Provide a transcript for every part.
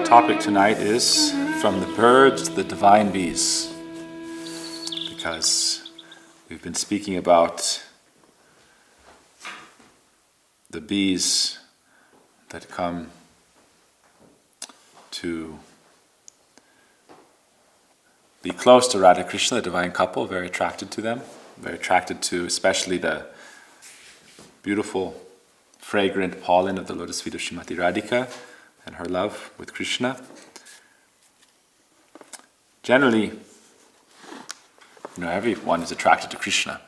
topic tonight is From the Birds to the Divine Bees, because we've been speaking about the bees that come to be close to Radha Krishna, the divine couple, very attracted to them, very attracted to especially the beautiful, fragrant pollen of the lotus feet of Srimati Radhika and her love with Krishna. Generally, everyone is attracted to Krishna.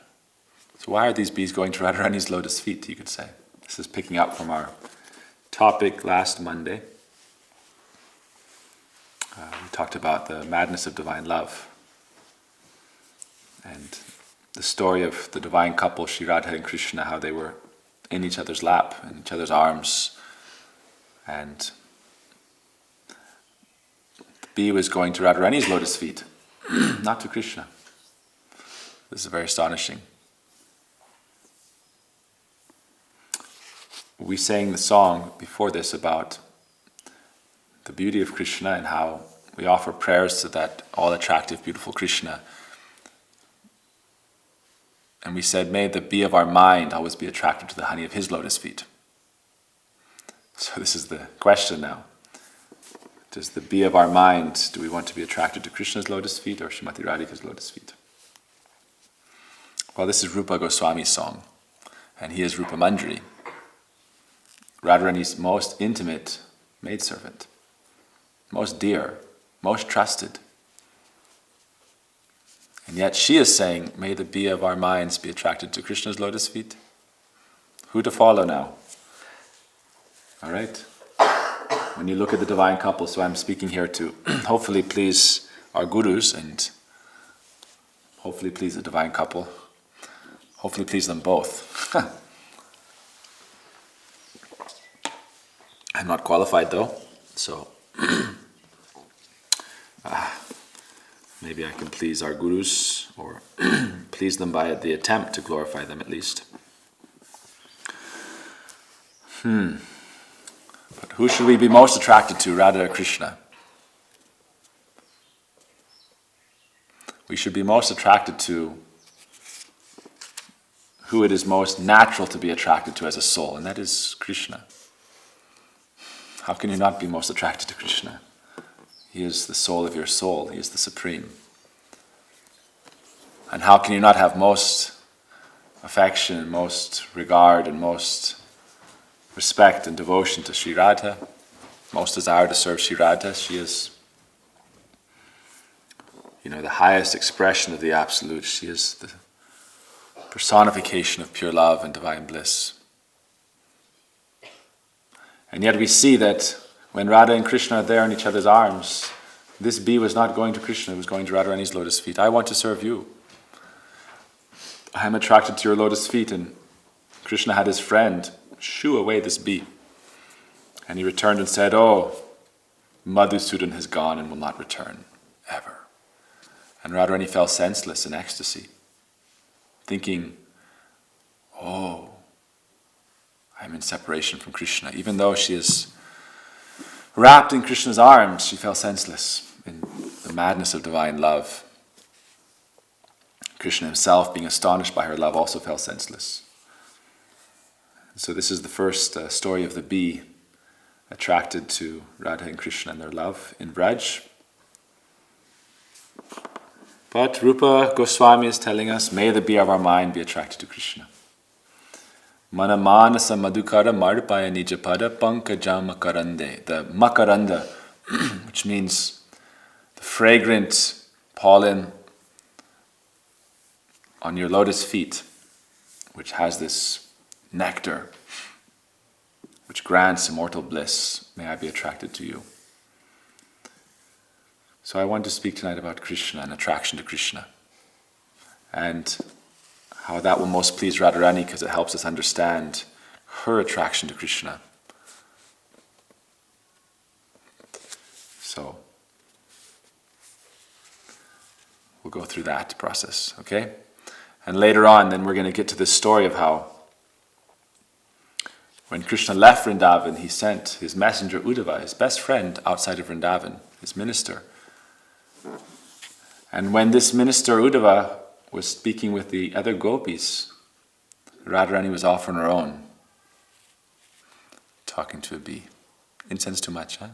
So why are these bees going to Radharani's lotus feet, you could say? This is picking up from our topic last Monday. We talked about the madness of divine love and the story of the divine couple, Sri Radha and Krishna, how they were in each other's lap, in each other's arms, and the bee was going to Radharani's lotus feet, not to Krishna. This is very astonishing. We sang the song before this about the beauty of Krishna and how we offer prayers to that all-attractive, beautiful Krishna. And we said, may the bee of our mind always be attracted to the honey of his lotus feet. So this is the question now. Does the bee of our mind, do we want to be attracted to Krishna's lotus feet or Srimati Radhika's lotus feet? Well, this is Rupa Goswami's song, and he is Rupa Manjari, Radharani's most intimate maidservant, most dear, most trusted. And yet she is saying, may the bee of our minds be attracted to Krishna's lotus feet. Who to follow now? All right. When you look at the divine couple, so I'm speaking here to hopefully please our gurus and hopefully please the divine couple. Hopefully please them both. I'm not qualified though, so maybe I can please our gurus or please them by the attempt to glorify them at least. But who should we be most attracted to, Radha or Krishna? We should be most attracted to who it is most natural to be attracted to as a soul, and that is Krishna. How can you not be most attracted to Krishna? He is the soul of your soul. He is the supreme. And how can you not have most affection, most regard, and most respect and devotion to Sri Radha, most desire to serve Sri Radha? She is, the highest expression of the Absolute. She is the personification of pure love and divine bliss. And yet we see that when Radha and Krishna are there in each other's arms, this bee was not going to Krishna, it was going to Radharani's lotus feet. I want to serve you. I am attracted to your lotus feet. And Krishna had his friend shoo away this bee. And he returned and said, oh, Madhusudan has gone and will not return, ever. And Radharani fell senseless in ecstasy, thinking, oh, I'm in separation from Krishna. Even though she is wrapped in Krishna's arms, she fell senseless in the madness of divine love. Krishna himself, being astonished by her love, also fell senseless. So this is the first story of the bee attracted to Radha and Krishna and their love in Braj. But Rupa Goswami is telling us, may the bee of our mind be attracted to Krishna. Mana manasa madhukara marpaya nijapada pankajam makarande. The makaranda, which means the fragrant pollen on your lotus feet, which has this nectar, which grants immortal bliss. May I be attracted to you. So I want to speak tonight about Krishna and attraction to Krishna, and how that will most please Radharani, because it helps us understand her attraction to Krishna. So we'll go through that process, okay? And later on, then we're going to get to this story of how When Krishna left Vrindavan, he sent his messenger Uddhava, his best friend outside of Vrindavan, his minister. And when this minister Uddhava was speaking with the other gopis, Radharani was off on her own, talking to a bee. Incense too much, huh?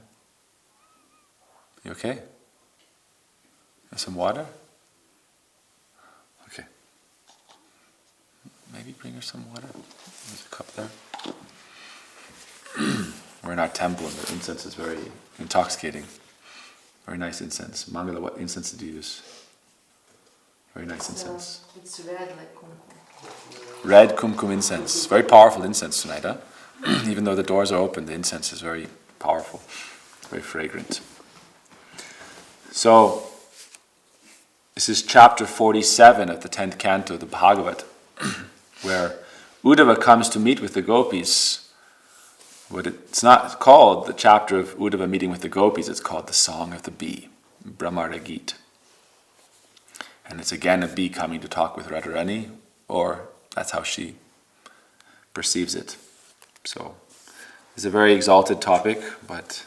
You okay? Have some water? Okay. Maybe bring her some water. There's a cup there. We're in our temple and the incense is very intoxicating. Very nice incense. Mangala, what incense did you use? Very nice incense. It's red like kumkum. Red kumkum incense. Very powerful incense tonight, huh? Even though the doors are open, the incense is very powerful. Very fragrant. So, this is chapter 47 of the 10th canto of the Bhagavad, where Uddhava comes to meet with the gopis. But it's not called the chapter of Uddhava meeting with the gopis, it's called the Song of the Bee, Brahma Gita. And it's again a bee coming to talk with Radharani, or that's how she perceives it. So, it's a very exalted topic, but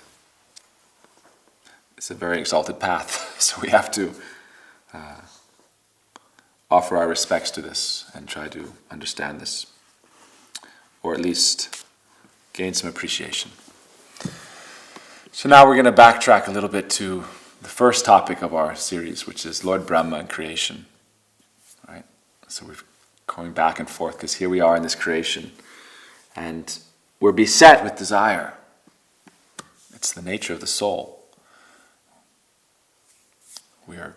it's a very exalted path. So we have to offer our respects to this and try to understand this, or at least gain some appreciation. So now we're going to backtrack a little bit to the first topic of our series, which is Lord Brahma and creation. Right? So we're going back and forth because here we are in this creation, and we're beset with desire. It's the nature of the soul. We are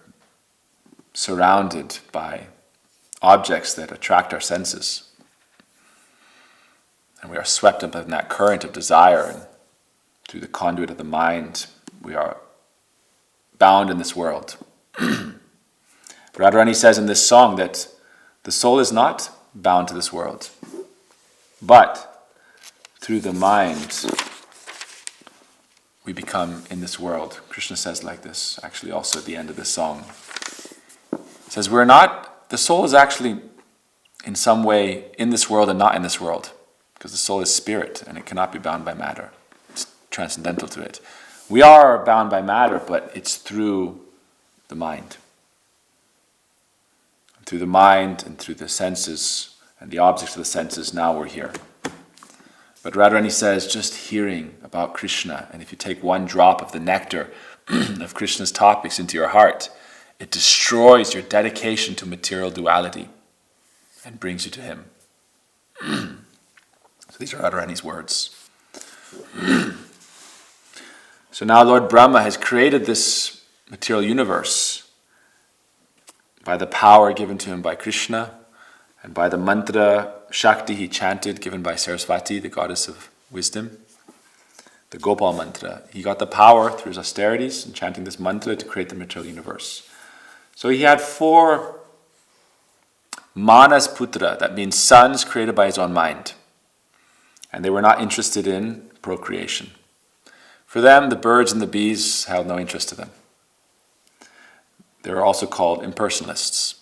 surrounded by objects that attract our senses. And we are swept up in that current of desire, and through the conduit of the mind, we are bound in this world. Radharani says in this song that the soul is not bound to this world, but through the mind, we become in this world. Krishna says like this, actually also at the end of this song. He says, the soul is actually in some way in this world and not in this world. Because the soul is spirit and it cannot be bound by matter. It's transcendental to it. We are bound by matter, but it's through the mind. Through the mind and through the senses and the objects of the senses, now we're here. But Radharani says, just hearing about Krishna, and if you take one drop of the nectar of Krishna's topics into your heart, it destroys your dedication to material duality and brings you to him. These are Radharani's words. So now Lord Brahma has created this material universe by the power given to him by Krishna and by the mantra Shakti he chanted given by Saraswati, the goddess of wisdom, the Gopal mantra. He got the power through his austerities and chanting this mantra to create the material universe. So he had 4 manas putra, that means sons created by his own mind. And they were not interested in procreation. For them, the birds and the bees held no interest to them. They were also called impersonalists.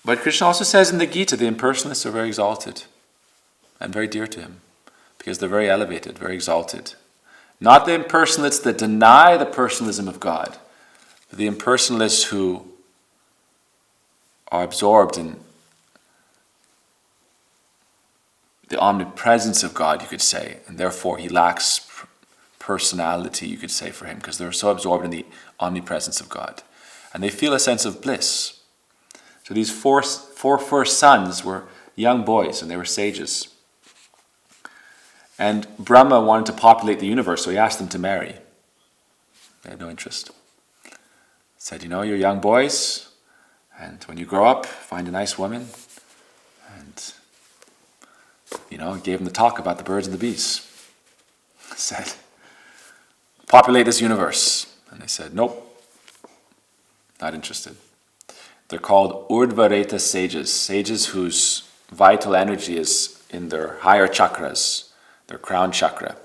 But Krishna also says in the Gita, the impersonalists are very exalted and very dear to him, because they're very elevated, very exalted. Not the impersonalists that deny the personalism of God, but the impersonalists who are absorbed in the omnipresence of God, you could say, and therefore he lacks personality, you could say, for him, because they're so absorbed in the omnipresence of God. And they feel a sense of bliss. So these four first sons were young boys, and they were sages. And Brahma wanted to populate the universe, so he asked them to marry. They had no interest. He said, you're young boys, and when you grow up, find a nice woman, and gave them the talk about the birds and the bees. Said, populate this universe. And they said, nope, not interested. They're called Urdhvareta sages, sages whose vital energy is in their higher chakras, their crown chakra.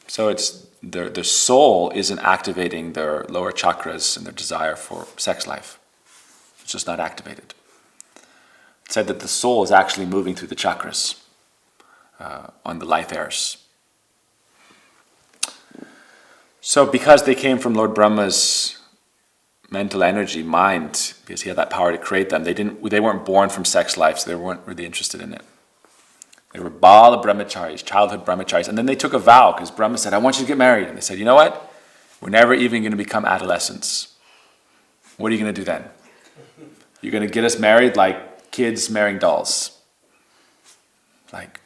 So it's their soul isn't activating their lower chakras and their desire for sex life. It's just not activated. said that the soul is actually moving through the chakras on the life airs. So because they came from Lord Brahma's mental energy, mind, because he had that power to create them, they weren't born from sex life, so they weren't really interested in it. They were Bala brahmacharis, childhood brahmacharis, and then they took a vow, because Brahma said, I want you to get married. And they said, you know what? We're never even going to become adolescents. What are you going to do then? You're going to get us married like kids marrying dolls. Like,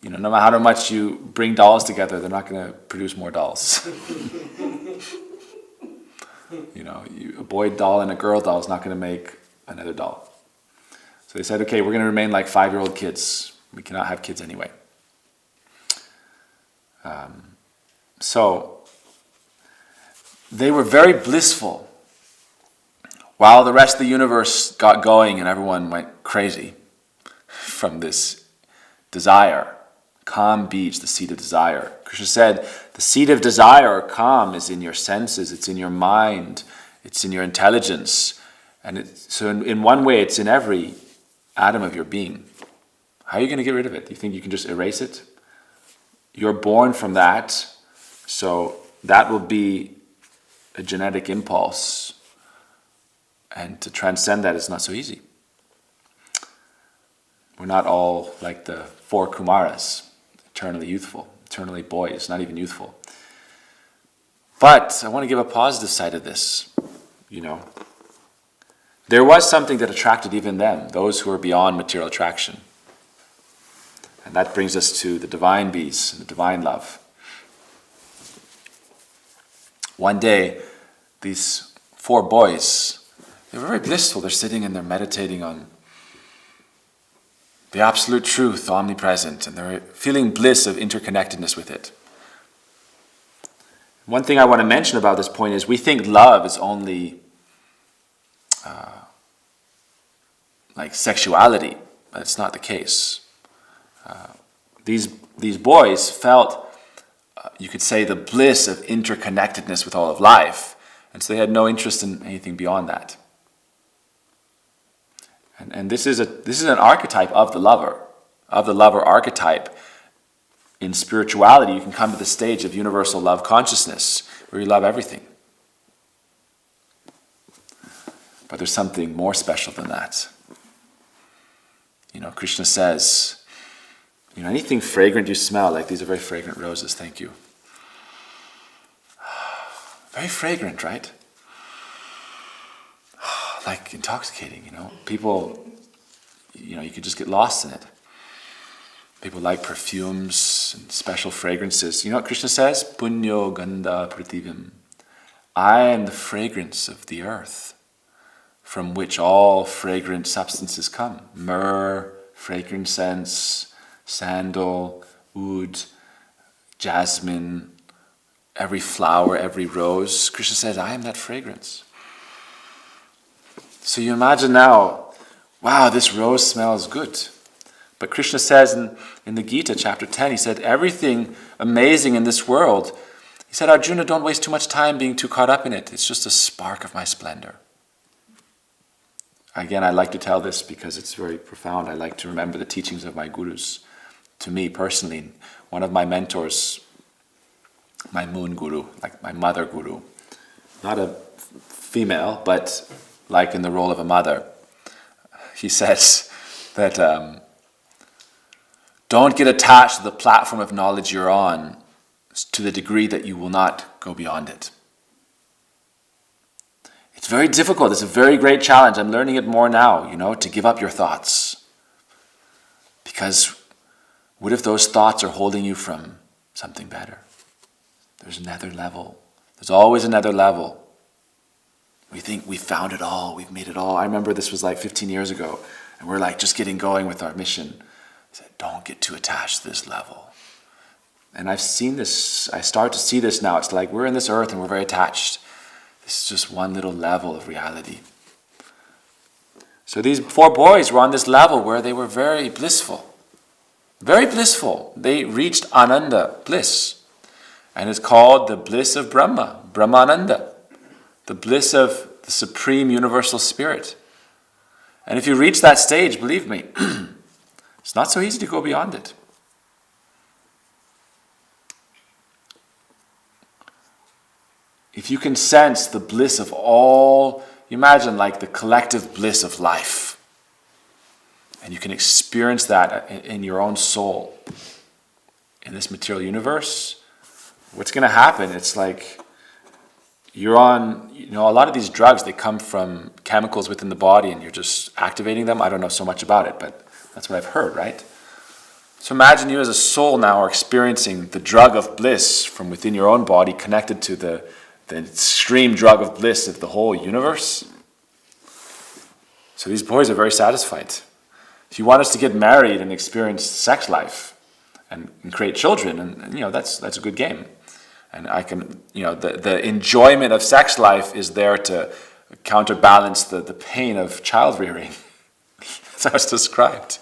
no matter how much you bring dolls together, they're not going to produce more dolls. A boy doll and a girl doll is not going to make another doll. So they said, okay, we're going to remain like 5-year-old kids. We cannot have kids anyway. So they were very blissful. While the rest of the universe got going and everyone went crazy from this desire. Calm beach, the seat of desire. Krishna said, the seat of desire or calm is in your senses, it's in your mind, it's in your intelligence. And so in one way, it's in every atom of your being. How are you going to get rid of it? Do you think you can just erase it? You're born from that, so that will be a genetic impulse. And to transcend that is not so easy. We're not all like the 4 Kumaras, eternally youthful, eternally boys, not even youthful. But I want to give a positive side of this, There was something that attracted even them, those who were beyond material attraction. And that brings us to the divine bees, the divine love. One day, these 4 boys, they were very blissful. They're sitting and they're meditating on the absolute truth, omnipresent, and they're feeling bliss of interconnectedness with it. One thing I want to mention about this point is we think love is only like sexuality, but it's not the case. These boys felt, you could say, the bliss of interconnectedness with all of life, and so they had no interest in anything beyond that. And this is an archetype of the lover archetype. In spirituality, you can come to the stage of universal love consciousness, where you love everything. But there's something more special than that. Krishna says, anything fragrant you smell, like these are very fragrant roses, thank you. Very fragrant, right? Like intoxicating, People, you could just get lost in it. People like perfumes and special fragrances. You know what Krishna says? Punyo gandha prativim. I am the fragrance of the earth, from which all fragrant substances come. Myrrh, frankincense, sandal, oud, jasmine, every flower, every rose. Krishna says, I am that fragrance. So you imagine now, wow, this rose smells good. But Krishna says in the Gita, chapter 10, he said, everything amazing in this world, he said, Arjuna, don't waste too much time being too caught up in it. It's just a spark of my splendor. Again, I like to tell this because it's very profound. I like to remember the teachings of my gurus. To me personally, one of my mentors, my moon guru, like my mother guru, not a female, but like in the role of a mother, he says that don't get attached to the platform of knowledge you're on to the degree that you will not go beyond it. It's very difficult. It's a very great challenge. I'm learning it more now, to give up your thoughts. Because what if those thoughts are holding you from something better? There's another level. There's always another level. We think we found it all. We've made it all. I remember this was like 15 years ago. And we're like just getting going with our mission. I said, don't get too attached to this level. And I've seen this. I start to see this now. It's like we're in this earth and we're very attached. This is just one little level of reality. So these 4 boys were on this level where they were very blissful. Very blissful. They reached Ananda, bliss. And it's called the bliss of Brahma, Brahmananda. The bliss of the Supreme Universal Spirit. And if you reach that stage, believe me, it's not so easy to go beyond it. If you can sense the bliss of all, imagine like the collective bliss of life, and you can experience that in your own soul, in this material universe, what's going to happen? It's like you're on, a lot of these drugs, they come from chemicals within the body and you're just activating them. I don't know so much about it, but that's what I've heard, right? So imagine you as a soul now are experiencing the drug of bliss from within your own body connected to the extreme drug of bliss of the whole universe. So these boys are very satisfied. If you want us to get married and experience sex life and create children, and that's a good game. And I can, the enjoyment of sex life is there to counterbalance the pain of child rearing. That's how it's described.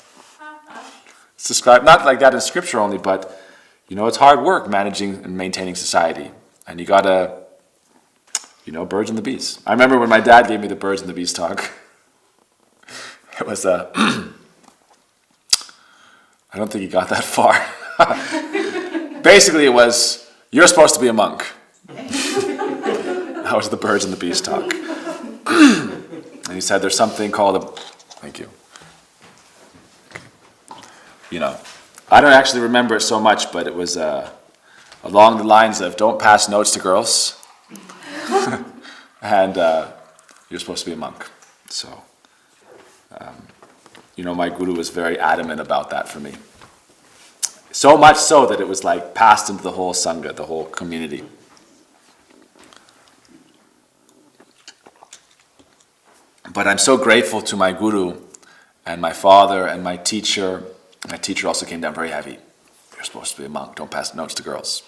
It's described not like that in scripture only, but it's hard work managing and maintaining society. And you gotta, birds and the bees. I remember when my dad gave me the birds and the bees talk. It was I don't think he got that far. Basically it was, you're supposed to be a monk. That was the birds and the bees talk. And he said there's something called thank you. I don't actually remember it so much, but it was along the lines of don't pass notes to girls. And you're supposed to be a monk. So, my guru was very adamant about that for me. So much so that it was like passed into the whole sangha, the whole community. But I'm so grateful to my guru and my father and my teacher. My teacher also came down very heavy. You're supposed to be a monk, don't pass notes to girls.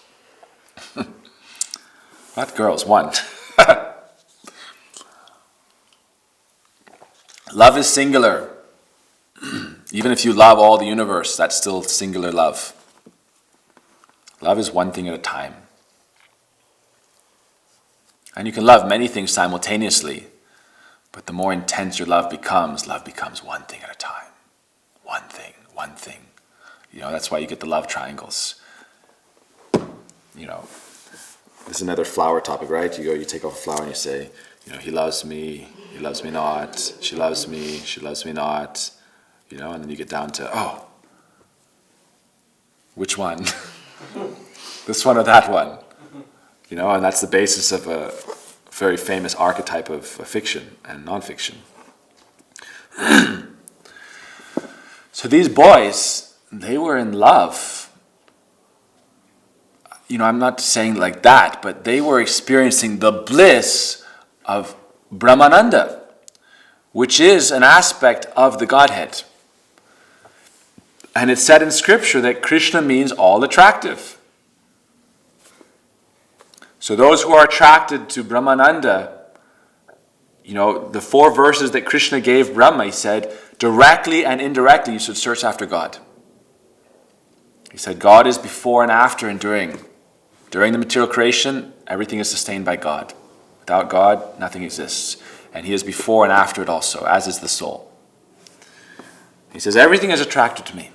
Not girls, one. Love is singular. Even if you love all the universe, that's still singular love. Love is one thing at a time. And you can love many things simultaneously, but the more intense your love becomes one thing at a time. One thing. That's why you get the love triangles. This is another flower topic, right? You take off a flower and you say, he loves me not, she loves me not, and then you get down to, which one? This one or that one? And that's the basis of a very famous archetype of fiction and nonfiction. So these boys, they were in love. I'm not saying like that, but they were experiencing the bliss of Brahmananda, which is an aspect of the Godhead. And it's said in scripture that Krishna means all attractive. So those who are attracted to Brahmananda, the 4 verses that Krishna gave Brahma, he said, directly and indirectly you should search after God. He said God is before and after and during. During the material creation, everything is sustained by God. Without God, nothing exists. And he is before and after it also, as is the soul. He says, everything is attracted to me.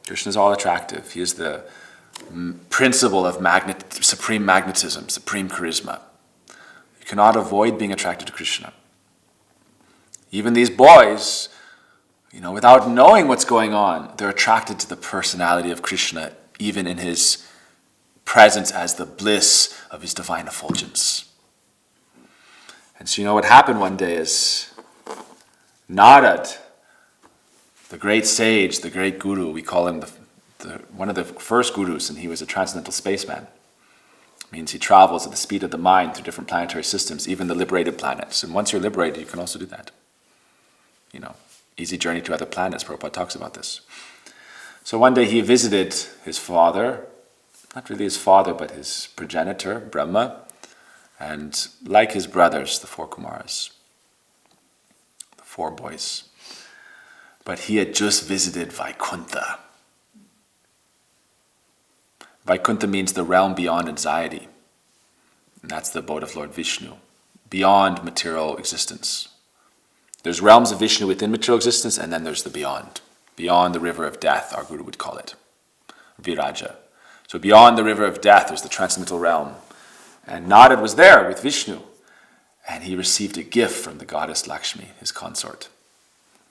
Krishna is all attractive. He is the principle of supreme magnetism, supreme charisma. You cannot avoid being attracted to Krishna. Even these boys, without knowing what's going on, they're attracted to the personality of Krishna, even in his presence as the bliss of his divine effulgence. And so what happened one day is Narad, the great sage, the great guru, we call him one of the first gurus, and he was a transcendental spaceman. It means he travels at the speed of the mind through different planetary systems, even the liberated planets. And once you're liberated, you can also do that. Easy journey to other planets. Prabhupada talks about this. So one day he visited his father, not really his father, but his progenitor, Brahma, and like his brothers, the 4 Kumaras, the 4 boys. But he had just visited Vaikuntha. Vaikuntha means the realm beyond anxiety. And that's the abode of Lord Vishnu, beyond material existence. There's realms of Vishnu within material existence, and then there's the beyond. Beyond the river of death, our Guru would call it. Viraja. So beyond the river of death, there's the transcendental realm. And Narad was there with Vishnu. And he received a gift from the goddess Lakshmi, his consort.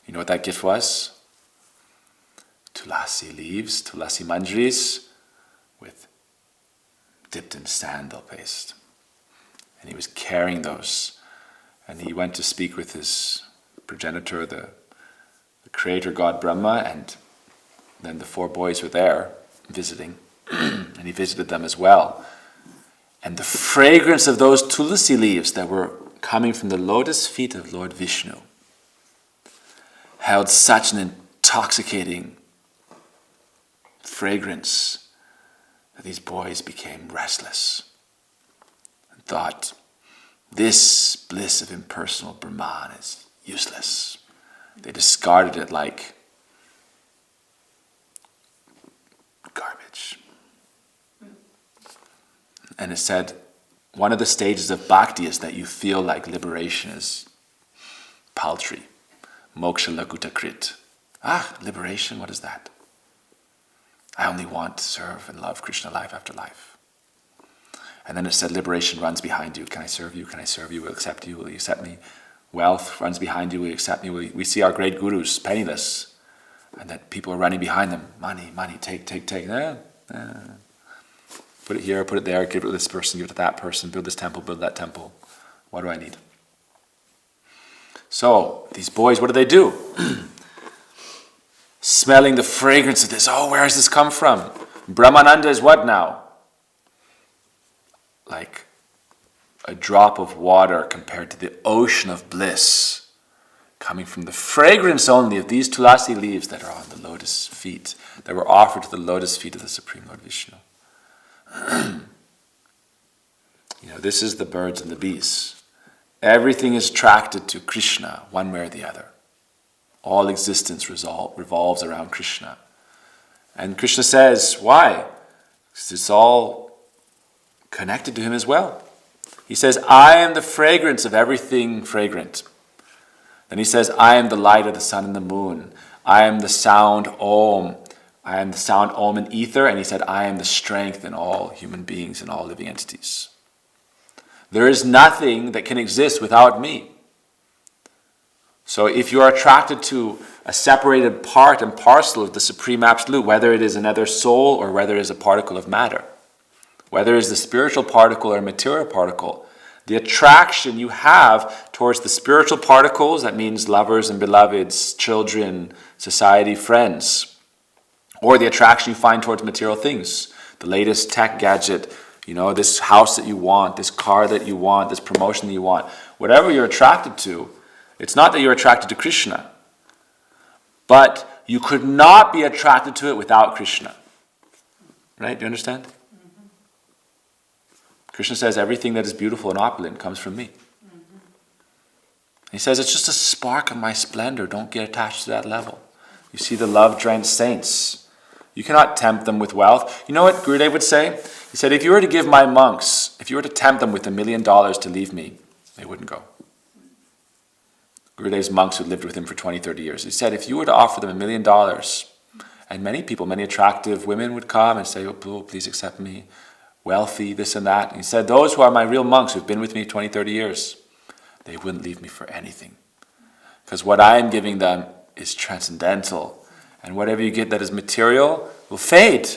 You know what that gift was? Tulasi leaves, tulasi manjaris, with dipped in sandal paste. And he was carrying those. And he went to speak with his progenitor, the creator god Brahma, and then the 4 boys were there visiting. And he visited them as well. And the fragrance of those tulasi leaves that were coming from the lotus feet of Lord Vishnu held such an intoxicating fragrance that these boys became restless and thought, this bliss of impersonal Brahman is useless. They discarded it like garbage. And it said, one of the stages of bhakti is that you feel like liberation is paltry. Moksha lagutakrit. Liberation, what is that? I only want to serve and love Krishna life after life. And then it said, liberation runs behind you. Can I serve you? Can I serve you? Will accept you? Will you accept me? Wealth runs behind you. Will you accept me? We see our great gurus, penniless, and that people are running behind them. Money, money, take. Put it here, put it there, give it to this person, give it to that person, build this temple, build that temple. What do I need? So, these boys, what do? Smelling the fragrance of this. Oh, where has this come from? Brahmananda is what now? Like a drop of water compared to the ocean of bliss coming from the fragrance only of these tulasi leaves that are on the lotus feet, that were offered to the lotus feet of the Supreme Lord Vishnu. This is the birds and the bees. Everything is attracted to Krishna, one way or the other. All existence revolves around Krishna. And Krishna says, why? Because it's all connected to him as well. He says, I am the fragrance of everything fragrant. Then he says, I am the light of the sun and the moon. I am the sound Om. I am the sound Om in ether. And he said, I am the strength in all human beings and all living entities. There is nothing that can exist without me. So if you are attracted to a separated part and parcel of the Supreme Absolute, whether it is another soul or whether it is a particle of matter, whether it is the spiritual particle or a material particle, the attraction you have towards the spiritual particles, that means lovers and beloveds, children, society, friends, or the attraction you find towards material things, the latest tech gadget, this house that you want, this car that you want, this promotion that you want, whatever you're attracted to, it's not that you're attracted to Krishna, but you could not be attracted to it without Krishna. Right? Do you understand? Mm-hmm. Krishna says everything that is beautiful and opulent comes from me. Mm-hmm. He says it's just a spark of my splendor. Don't get attached to that level. You see the love-drenched saints. You cannot tempt them with wealth. You know what Gurudev would say? He said, if you were to give my monks, if you were to tempt them with $1 million to leave me, they wouldn't go. Gurudev's monks who lived with him for 20, 30 years. He said, if you were to offer them $1 million, and many people, many attractive women would come and say, oh, please accept me, wealthy, this and that. And he said, those who are my real monks who've been with me 20, 30 years, they wouldn't leave me for anything. Because what I am giving them is transcendental. And whatever you get that is material will fade.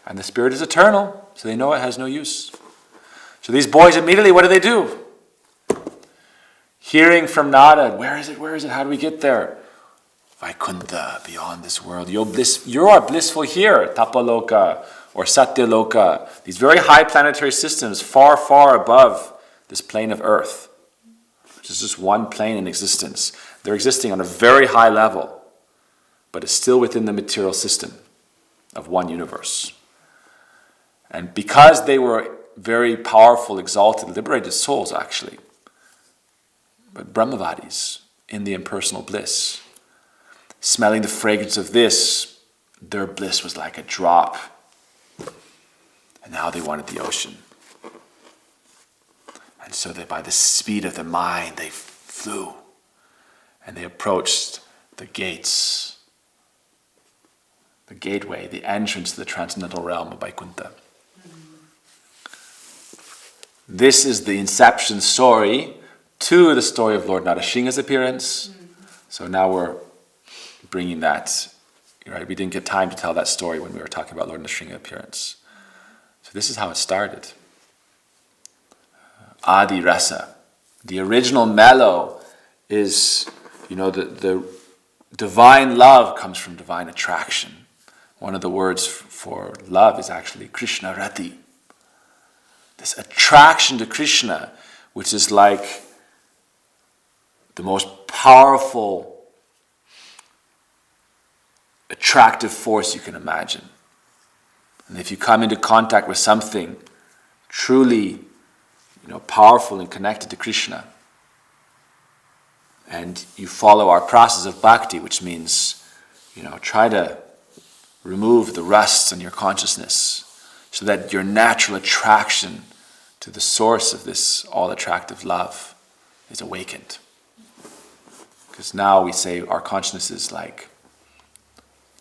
And the spirit is eternal, so they know it has no use. So these boys immediately, what do? Hearing from Narad, where is it, how do we get there? Vaikuntha, beyond this world. You are blissful here, Tapaloka or Satyaloka. These very high planetary systems, far, far above this plane of earth, which is just one plane in existence. They're existing on a very high level, but it's still within the material system of one universe. And because they were very powerful, exalted, liberated souls, actually, but Brahmavadis in the impersonal bliss, smelling the fragrance of this, their bliss was like a drop. And now they wanted the ocean. And so that by the speed of the mind, they flew And they approached the gates, the gateway, the entrance to the transcendental realm of Vaikuntha. This is the inception story to the story of Lord Narasingha's appearance. So now we're bringing that, right? We didn't get time to tell that story when we were talking about Lord Narasingha's appearance. So this is how it started. Adi Rasa. The original mellow is, the divine love comes from divine attraction. One of the words for love is actually Krishna Rati. This attraction to Krishna, which is like the most powerful, attractive force you can imagine. And if you come into contact with something truly, powerful and connected to Krishna, and you follow our process of bhakti, which means, try to remove the rusts in your consciousness so that your natural attraction to the source of this all-attractive love is awakened. Because now we say our consciousness is like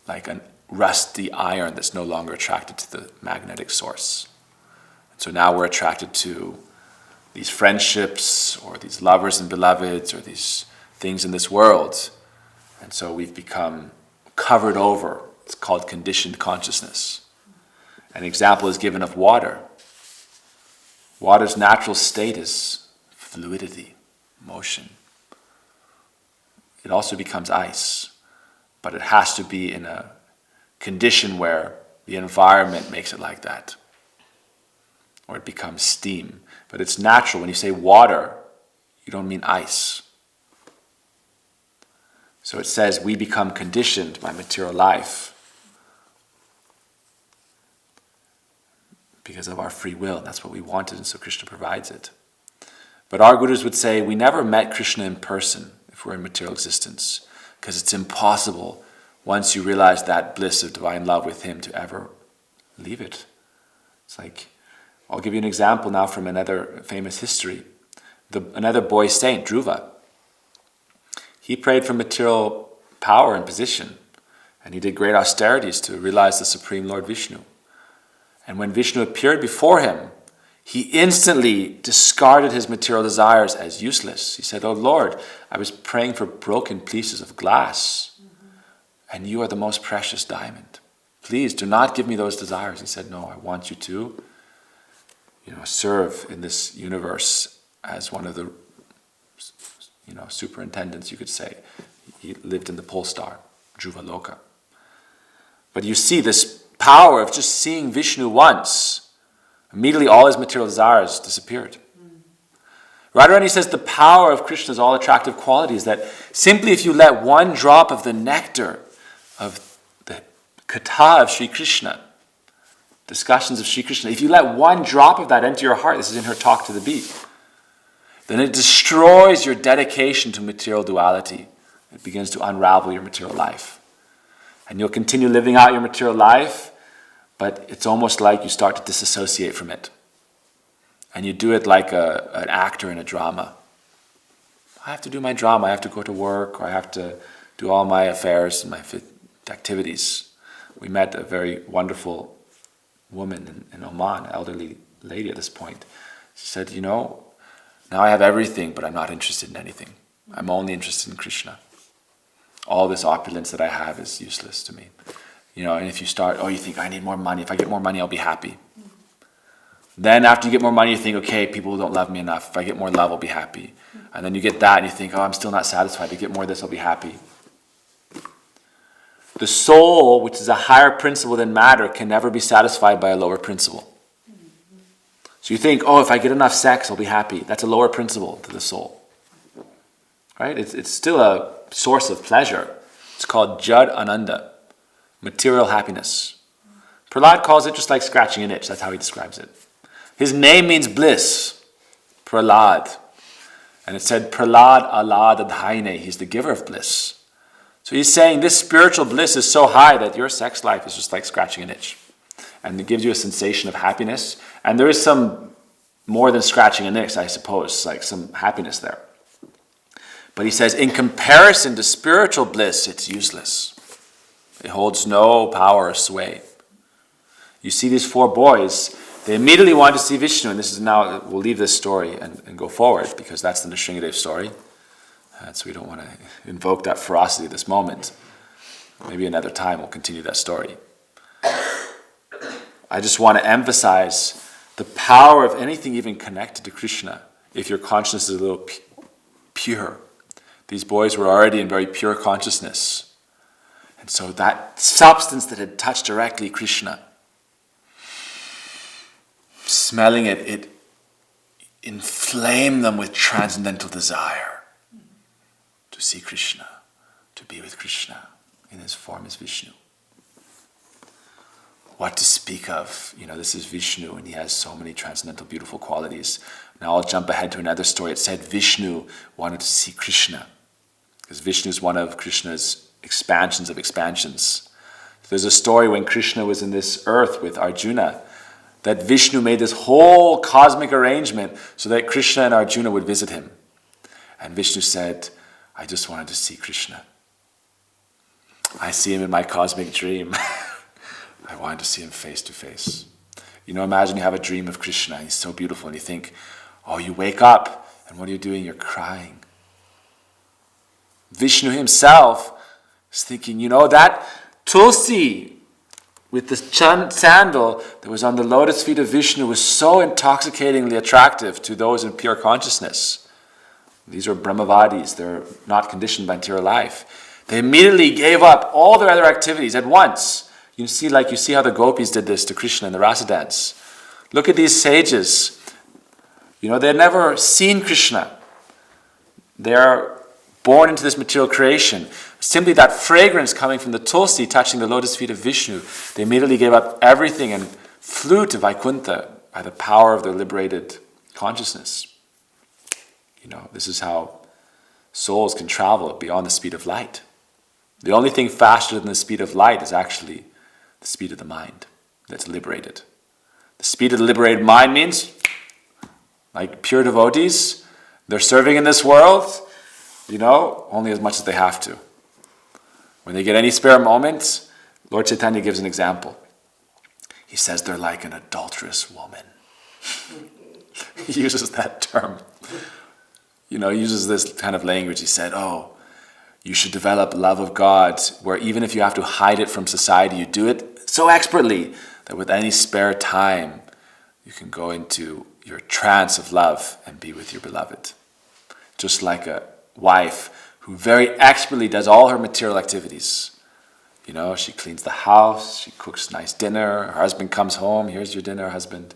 a rusty iron that's no longer attracted to the magnetic source. So now we're attracted to these friendships or these lovers and beloveds or these things in this world. And so we've become covered over. It's called conditioned consciousness. An example is given of water. Water's natural state is fluidity, motion. It also becomes ice, but it has to be in a condition where the environment makes it like that, or it becomes steam. But it's natural. When you say water, you don't mean ice. So it says we become conditioned by material life because of our free will. That's what we wanted, and so Krishna provides it. But our gurus would say we never met Krishna in person if we're in material existence, because it's impossible once you realize that bliss of divine love with him to ever leave it. It's like, I'll give you an example now from another famous history. Another boy saint, Dhruva, he prayed for material power and position, and he did great austerities to realize the Supreme Lord Vishnu. And when Vishnu appeared before him, he instantly discarded his material desires as useless. He said, "Oh Lord, I was praying for broken pieces of glass, and you are the most precious diamond. Please do not give me those desires." He said, "No, I want you to, serve in this universe as one of the, superintendents, you could say." He lived in the pole star, Dhruva Loka. But you see this power of just seeing Vishnu once, immediately all his material desires disappeared. Radharani says the power of Krishna's all-attractive quality is that simply if you let one drop of the nectar of the katha of Sri Krishna, discussions of Sri Krishna, if you let one drop of that enter your heart, this is in her talk to the bee, then it destroys your dedication to material duality. It begins to unravel your material life. And you'll continue living out your material life, but it's almost like you start to disassociate from it. And you do it like an actor in a drama. I have to do my drama, I have to go to work, or I have to do all my affairs and my activities. We met a very wonderful woman in Oman, an elderly lady at this point. She said, now I have everything, but I'm not interested in anything. I'm only interested in Krishna. All this opulence that I have is useless to me. And if you start, you think, I need more money. If I get more money, I'll be happy. Then after you get more money, you think, okay, people don't love me enough. If I get more love, I'll be happy. And then you get that and you think, I'm still not satisfied. If I get more of this, I'll be happy. The soul, which is a higher principle than matter, can never be satisfied by a lower principle. So you think, if I get enough sex, I'll be happy. That's a lower principle to the soul. Right? It's still a source of pleasure. It's called Jad Ananda, material happiness. Prahlad calls it just like scratching an itch. That's how he describes it. His name means bliss, Prahlad. And it said, Prahlad Alad Adhaine, he's the giver of bliss. So he's saying this spiritual bliss is so high that your sex life is just like scratching an itch. And it gives you a sensation of happiness. And there is some more than scratching an itch, I suppose, like some happiness there. But he says, in comparison to spiritual bliss, it's useless. It holds no power or sway. You see these four boys, they immediately want to see Vishnu, and this is now, we'll leave this story and go forward, because that's the Nrsingadev story. So we don't want to invoke that ferocity at this moment. Maybe another time we'll continue that story. I just want to emphasize the power of anything even connected to Krishna, if your consciousness is a little pure. These boys were already in very pure consciousness. And so that substance that had touched directly Krishna, smelling it, it inflamed them with transcendental desire to see Krishna, to be with Krishna in his form as Vishnu. What to speak of? This is Vishnu, and he has so many transcendental, beautiful qualities. Now I'll jump ahead to another story. It said Vishnu wanted to see Krishna, because Vishnu is one of Krishna's expansions of expansions. There's a story when Krishna was in this earth with Arjuna, that Vishnu made this whole cosmic arrangement so that Krishna and Arjuna would visit him. And Vishnu said, I just wanted to see Krishna. I see him in my cosmic dream. I wanted to see him face to face. Imagine you have a dream of Krishna, he's so beautiful, and you think, oh, you wake up, and what are you doing? You're crying. Vishnu himself is thinking, that tulasi with the sandal that was on the lotus feet of Vishnu was so intoxicatingly attractive to those in pure consciousness. These are Brahmavadis, they're not conditioned by material life. They immediately gave up all their other activities at once. You see how the gopis did this to Krishna in the rasa dance. Look at these sages. They had never seen Krishna. They're born into this material creation. Simply that fragrance coming from the tulsi touching the lotus feet of Vishnu, they immediately gave up everything and flew to Vaikuntha by the power of their liberated consciousness. This is how souls can travel beyond the speed of light. The only thing faster than the speed of light is actually the speed of the mind that's liberated. The speed of the liberated mind means, like pure devotees, they're serving in this world, only as much as they have to. When they get any spare moments, Lord Chaitanya gives an example. He says they're like an adulterous woman. He uses that term. He uses this kind of language. He said, you should develop love of God, where even if you have to hide it from society, you do it so expertly that with any spare time, you can go into your trance of love and be with your beloved. Just like a wife who very expertly does all her material activities. She cleans the house, she cooks nice dinner, her husband comes home, here's your dinner, husband,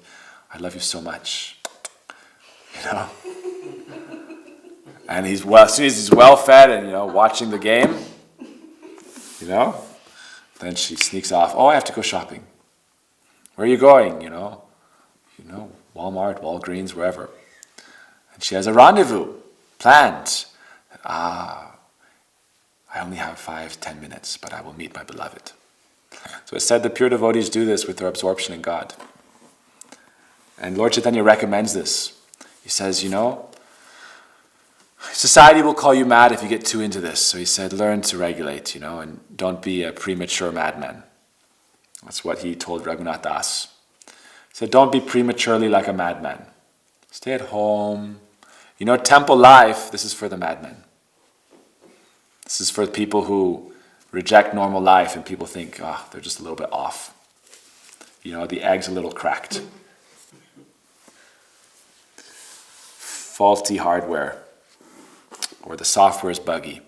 I love you so much. And as soon as he's well fed and, watching the game, then she sneaks off, I have to go shopping. Where are you going? Walmart, Walgreens, wherever. And she has a rendezvous planned. I only have 5-10 minutes, but I will meet my beloved. So it's said the pure devotees do this with their absorption in God. And Lord Chaitanya recommends this. He says, society will call you mad if you get too into this. So he said, learn to regulate, and don't be a premature madman. That's what he told Raghunath Das. He said, don't be prematurely like a madman. Stay at home. Temple life, this is for the madmen. This is for people who reject normal life and people think, they're just a little bit off. The egg's a little cracked. Faulty hardware. Or the software is buggy.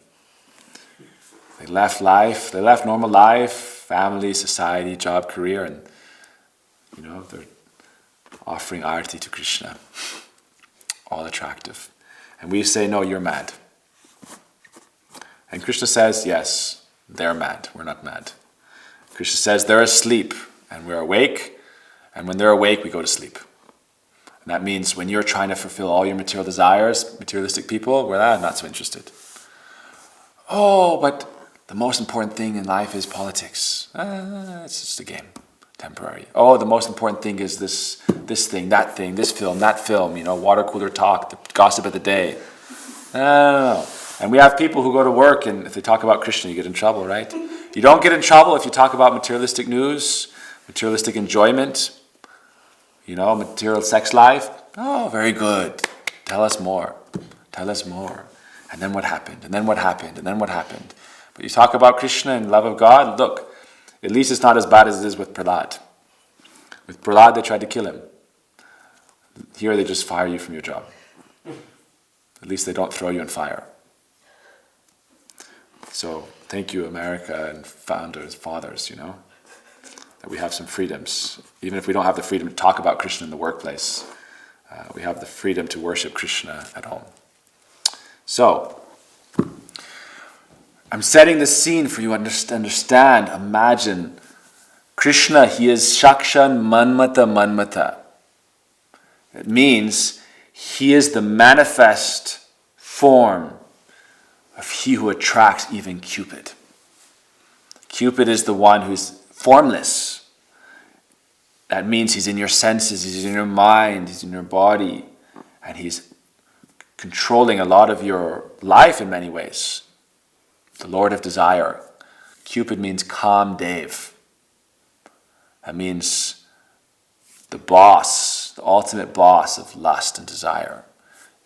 They left normal life, family, society, job, career, and they're offering arati to Krishna. All attractive. And we say, no, you're mad. And Krishna says, yes, they're mad. We're not mad. Krishna says they're asleep and we're awake. And when they're awake, we go to sleep. And that means when you're trying to fulfill all your material desires, materialistic people, well, I'm not so interested. But the most important thing in life is politics. It's just a game, temporary. The most important thing is this thing, that thing, this film, that film, water cooler talk, the gossip of the day. No. And we have people who go to work and if they talk about Krishna, you get in trouble, right? You don't get in trouble if you talk about materialistic news, materialistic enjoyment, material sex life. Oh, very good. Tell us more. Tell us more. And then what happened? And then what happened? And then what happened? But you talk about Krishna and love of God, look, at least it's not as bad as it is with Prahlad. With Prahlad, they tried to kill him. Here, they just fire you from your job. At least they don't throw you in fire. So, thank you, America and founders, fathers, that we have some freedoms. Even if we don't have the freedom to talk about Krishna in the workplace, we have the freedom to worship Krishna at home. So, I'm setting the scene for you to understand, imagine. Krishna, he is Shakshan Manmata Manmata. It means he is the manifest form of he who attracts even Cupid. Cupid is the one who's formless. That means he's in your senses, he's in your mind, he's in your body, and he's controlling a lot of your life in many ways. The Lord of Desire. Cupid means Kamdev. That means the boss, the ultimate boss of lust and desire.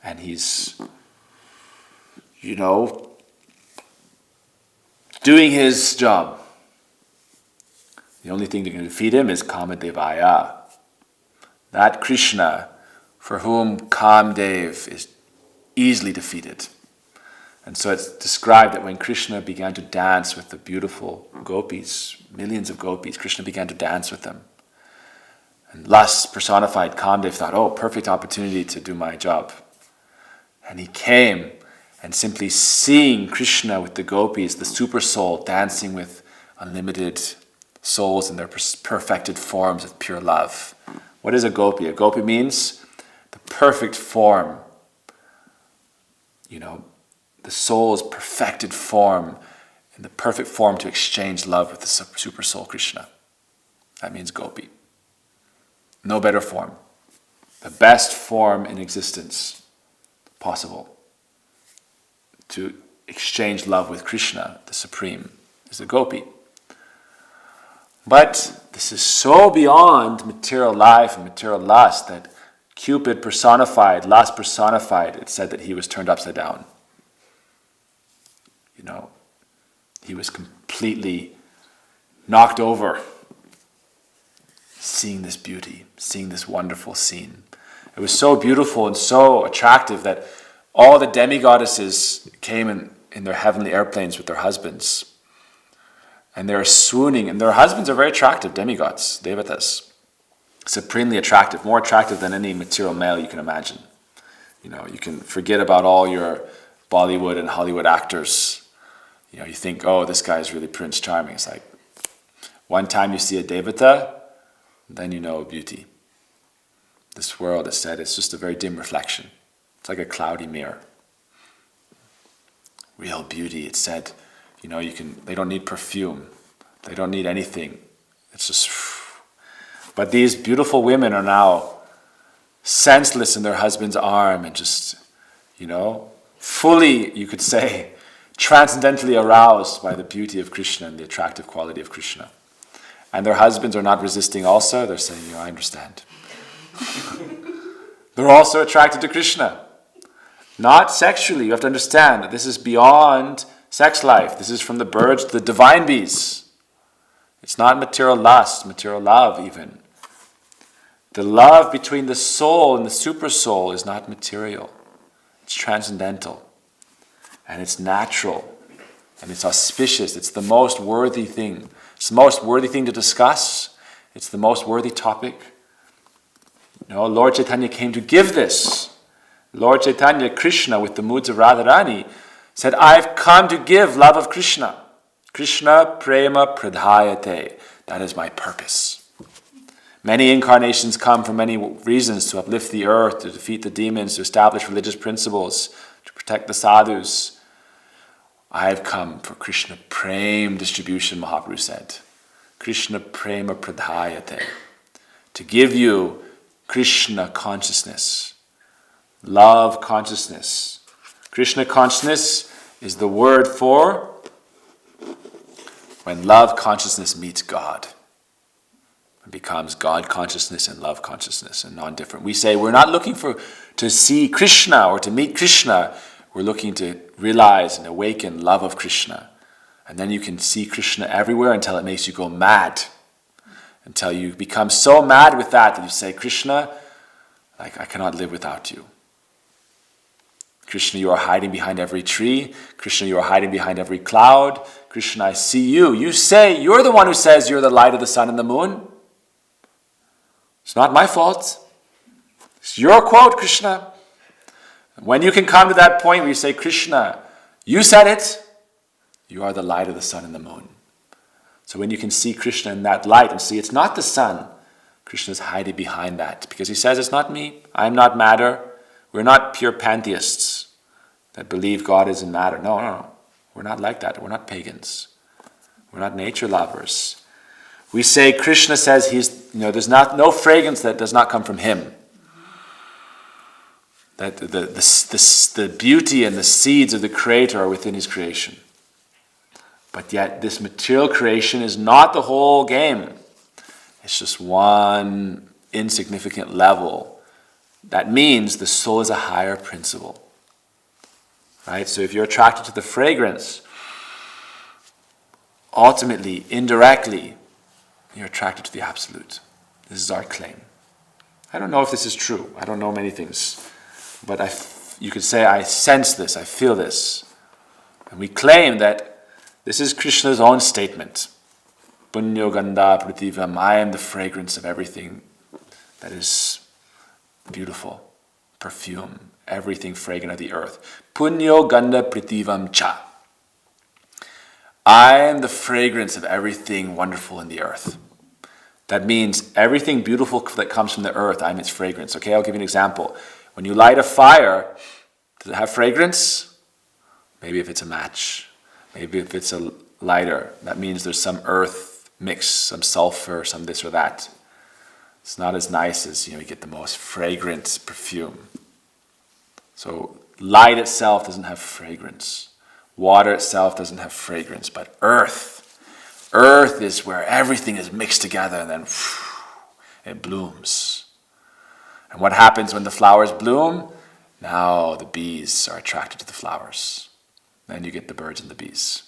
And he's, doing his job. The only thing that can defeat him is Kamadevaya. That Krishna for whom Kamdev is easily defeated. And so it's described that when Krishna began to dance with the beautiful gopis, millions of gopis, Krishna began to dance with them. And lust personified, Kamdev thought, oh, perfect opportunity to do my job. And he came, and simply seeing Krishna with the gopis, the super soul, dancing with unlimited souls in their perfected forms of pure love. What is a gopi? A gopi means the perfect form. The soul's perfected form, in the perfect form to exchange love with the super soul Krishna. That means gopi. No better form. The best form in existence possible to exchange love with Krishna, the Supreme, is a gopi. But this is so beyond material life and material lust that Cupid personified, lust personified, it said that he was turned upside down. He was completely knocked over seeing this beauty, seeing this wonderful scene. It was so beautiful and so attractive that all the demigoddesses came in their heavenly airplanes with their husbands. And they're swooning, and their husbands are very attractive, demigods, devatas. Supremely attractive, more attractive than any material male you can imagine. You can forget about all your Bollywood and Hollywood actors. You think, oh, this guy is really Prince Charming. It's like, one time you see a devata, then you know beauty. This world, is said, it's just a very dim reflection. It's like a cloudy mirror. Real beauty, it's said, they don't need perfume. They don't need anything. It's just... But these beautiful women are now senseless in their husband's arm and just, fully, you could say, transcendentally aroused by the beauty of Krishna and the attractive quality of Krishna. And their husbands are not resisting also. They're saying, I understand. They're also attracted to Krishna. Not sexually. You have to understand that this is beyond sex life. This is from the birds to the divine bees. It's not material lust, material love even. The love between the soul and the super soul is not material. It's transcendental. And it's natural. And it's auspicious. It's the most worthy thing. It's the most worthy thing to discuss. It's the most worthy topic. Lord Chaitanya came to give this. Lord Chaitanya, Krishna, with the moods of Radharani, said, I've come to give love of Krishna. Krishna prema pradhayate. That is my purpose. Many incarnations come for many reasons, to uplift the earth, to defeat the demons, to establish religious principles, to protect the sadhus. I have come for Krishna Prem distribution, Mahaprabhu said. Krishna Prema Pradhayate. To give you Krishna consciousness, love consciousness. Krishna consciousness is the word for when love consciousness meets God. It becomes God consciousness and love consciousness and non-different. We say we're not looking to see Krishna or to meet Krishna. We're looking to realize and awaken love of Krishna. And then you can see Krishna everywhere until it makes you go mad. Until you become so mad with that you say, Krishna, I cannot live without you. Krishna, you are hiding behind every tree. Krishna, you are hiding behind every cloud. Krishna, I see you. You say, you're the one who says you're the light of the sun and the moon. It's not my fault. It's your quote, Krishna. When you can come to that point where you say, Krishna, you said it. You are the light of the sun and the moon. So when you can see Krishna in that light and see it's not the sun, Krishna is hiding behind that. Because he says, it's not me. I'm not matter. We're not pure pantheists that believe God is in matter. No. We're not like that. We're not pagans. We're not nature lovers. We say Krishna says there's no fragrance that does not come from him. That the beauty and the seeds of the Creator are within his creation. But yet this material creation is not the whole game. It's just one insignificant level. That means the soul is a higher principle. Right? So if you're attracted to the fragrance, ultimately, indirectly, you're attracted to the absolute. This is our claim. I don't know if this is true. I don't know many things. But you could say, I sense this, I feel this. And we claim that this is Krishna's own statement. Punyo gandha prativam, I am the fragrance of everything that is beautiful, perfume, everything fragrant of the earth. Punyo gandha prativam cha. I am the fragrance of everything wonderful in the earth. That means everything beautiful that comes from the earth, I'm its fragrance. Okay, I'll give you an example. When you light a fire, does it have fragrance? Maybe if it's a match. Maybe if it's a lighter. That means there's some earth mix, some sulfur, some this or that. It's not as nice as, you get the most fragrant perfume. So light itself doesn't have fragrance. Water itself doesn't have fragrance. But earth is where everything is mixed together and then it blooms. And what happens when the flowers bloom? Now the bees are attracted to the flowers. Then you get the birds and the bees.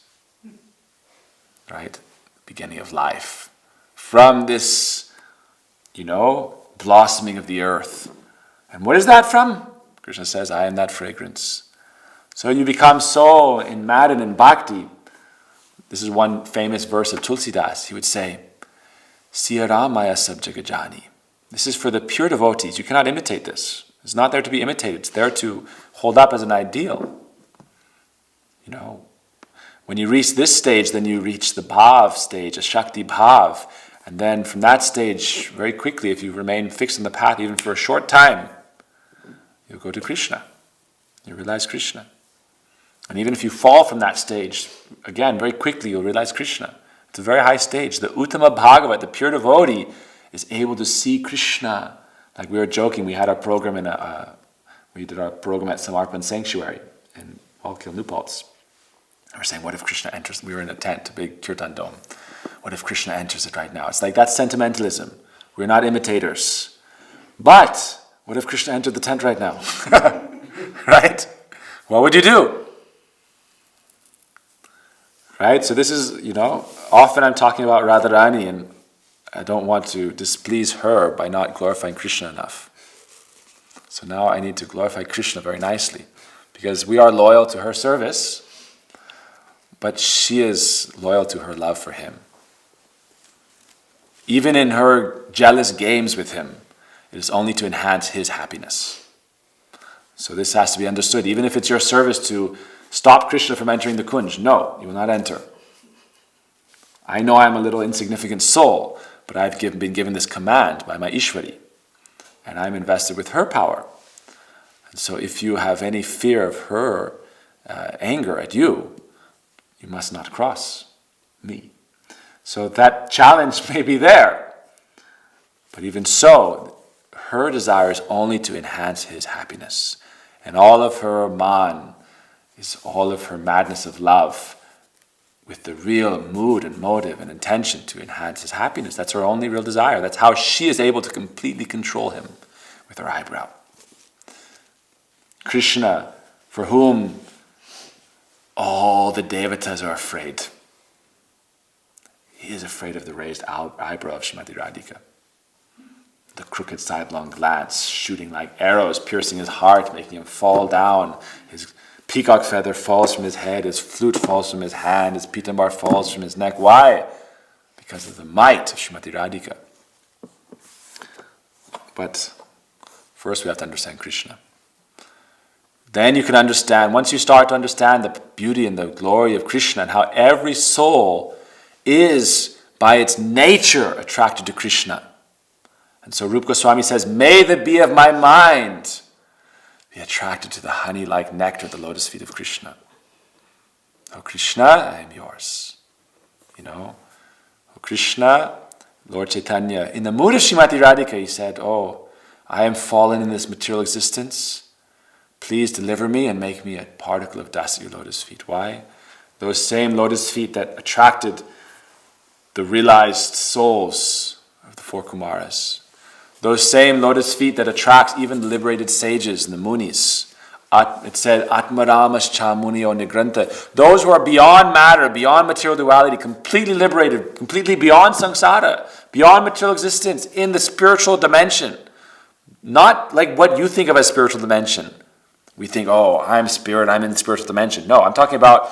Right? Beginning of life. From this, blossoming of the earth. And what is that from? Krishna says, I am that fragrance. So you become so maddened in bhakti. This is one famous verse of Tulsidas. He would say, Siyaramaya sabjagajani. This is for the pure devotees. You cannot imitate this. It's not there to be imitated. It's there to hold up as an ideal. When you reach this stage, then you reach the bhav stage, a shakti bhav. And then from that stage, very quickly, if you remain fixed on the path, even for a short time, you'll go to Krishna. You realize Krishna. And even if you fall from that stage, again, very quickly, you'll realize Krishna. It's a very high stage. The Uttama Bhagavat, the pure devotee, is able to see Krishna. Like we were joking, we had our program we did our program at Samarpan Sanctuary in Wallkill, New Paltz. And we're saying, what if Krishna enters? We were in a tent, a big kirtan dome. What if Krishna enters it right now? It's like that's sentimentalism. We're not imitators. But what if Krishna entered the tent right now? Right? What would you do? Right? So this is, often I'm talking about Radharani and I don't want to displease her by not glorifying Krishna enough. So now I need to glorify Krishna very nicely because we are loyal to her service, but she is loyal to her love for him. Even in her jealous games with him, it is only to enhance his happiness. So this has to be understood. Even if it's your service to stop Krishna from entering the kunj, no, you will not enter. I know I'm a little insignificant soul, but I've been given this command by my Ishwari, and I'm invested with her power. And so if you have any fear of her anger at you, you must not cross me. So that challenge may be there. But even so, her desire is only to enhance his happiness. And all of her man is all of her madness of love with the real mood and motive and intention to enhance his happiness. That's her only real desire. That's how she is able to completely control him with her eyebrow. Krishna, for whom all the devatas are afraid. He is afraid of the raised eyebrow of Srimati Radhika. The crooked sidelong glance, shooting like arrows, piercing his heart, making him fall down. His peacock feather falls from his head, his flute falls from his hand, his pitambar falls from his neck. Why? Because of the might of Srimati Radhika. But first we have to understand Krishna. Then you can understand, once you start to understand the beauty and the glory of Krishna and how every soul is, by its nature, attracted to Krishna. And so Rupa Goswami says, may the bee of my mind be attracted to the honey-like nectar of the lotus feet of Krishna. Oh Krishna, I am yours. Oh Krishna, Lord Chaitanya, in the mood of Srimati Radhika, he said, oh, I am fallen in this material existence. Please deliver me and make me a particle of dust at your lotus feet. Why? Those same lotus feet that attracted the realized souls of the four Kumaras. Those same lotus feet that attract even the liberated sages and the munis. It said, Atmaramas cha munio nigranta. Those who are beyond matter, beyond material duality, completely liberated, completely beyond samsara, beyond material existence, in the spiritual dimension. Not like what you think of as spiritual dimension. We think, oh, I'm spirit, I'm in the spiritual dimension. No, I'm talking about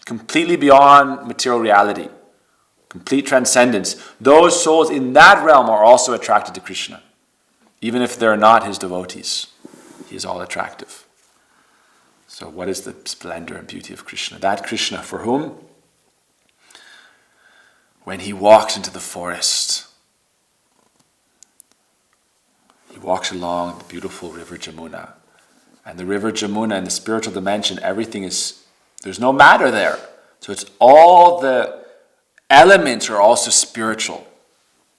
completely beyond material reality. Complete transcendence. Those souls in that realm are also attracted to Krishna. Even if they're not his devotees. He is all attractive. So what is the splendor and beauty of Krishna? That Krishna for whom, when he walks into the forest, he walks along the beautiful river Jamuna. And the river Jamuna in the spiritual dimension, everything is, there's no matter there. So it's all the elements are also spiritual.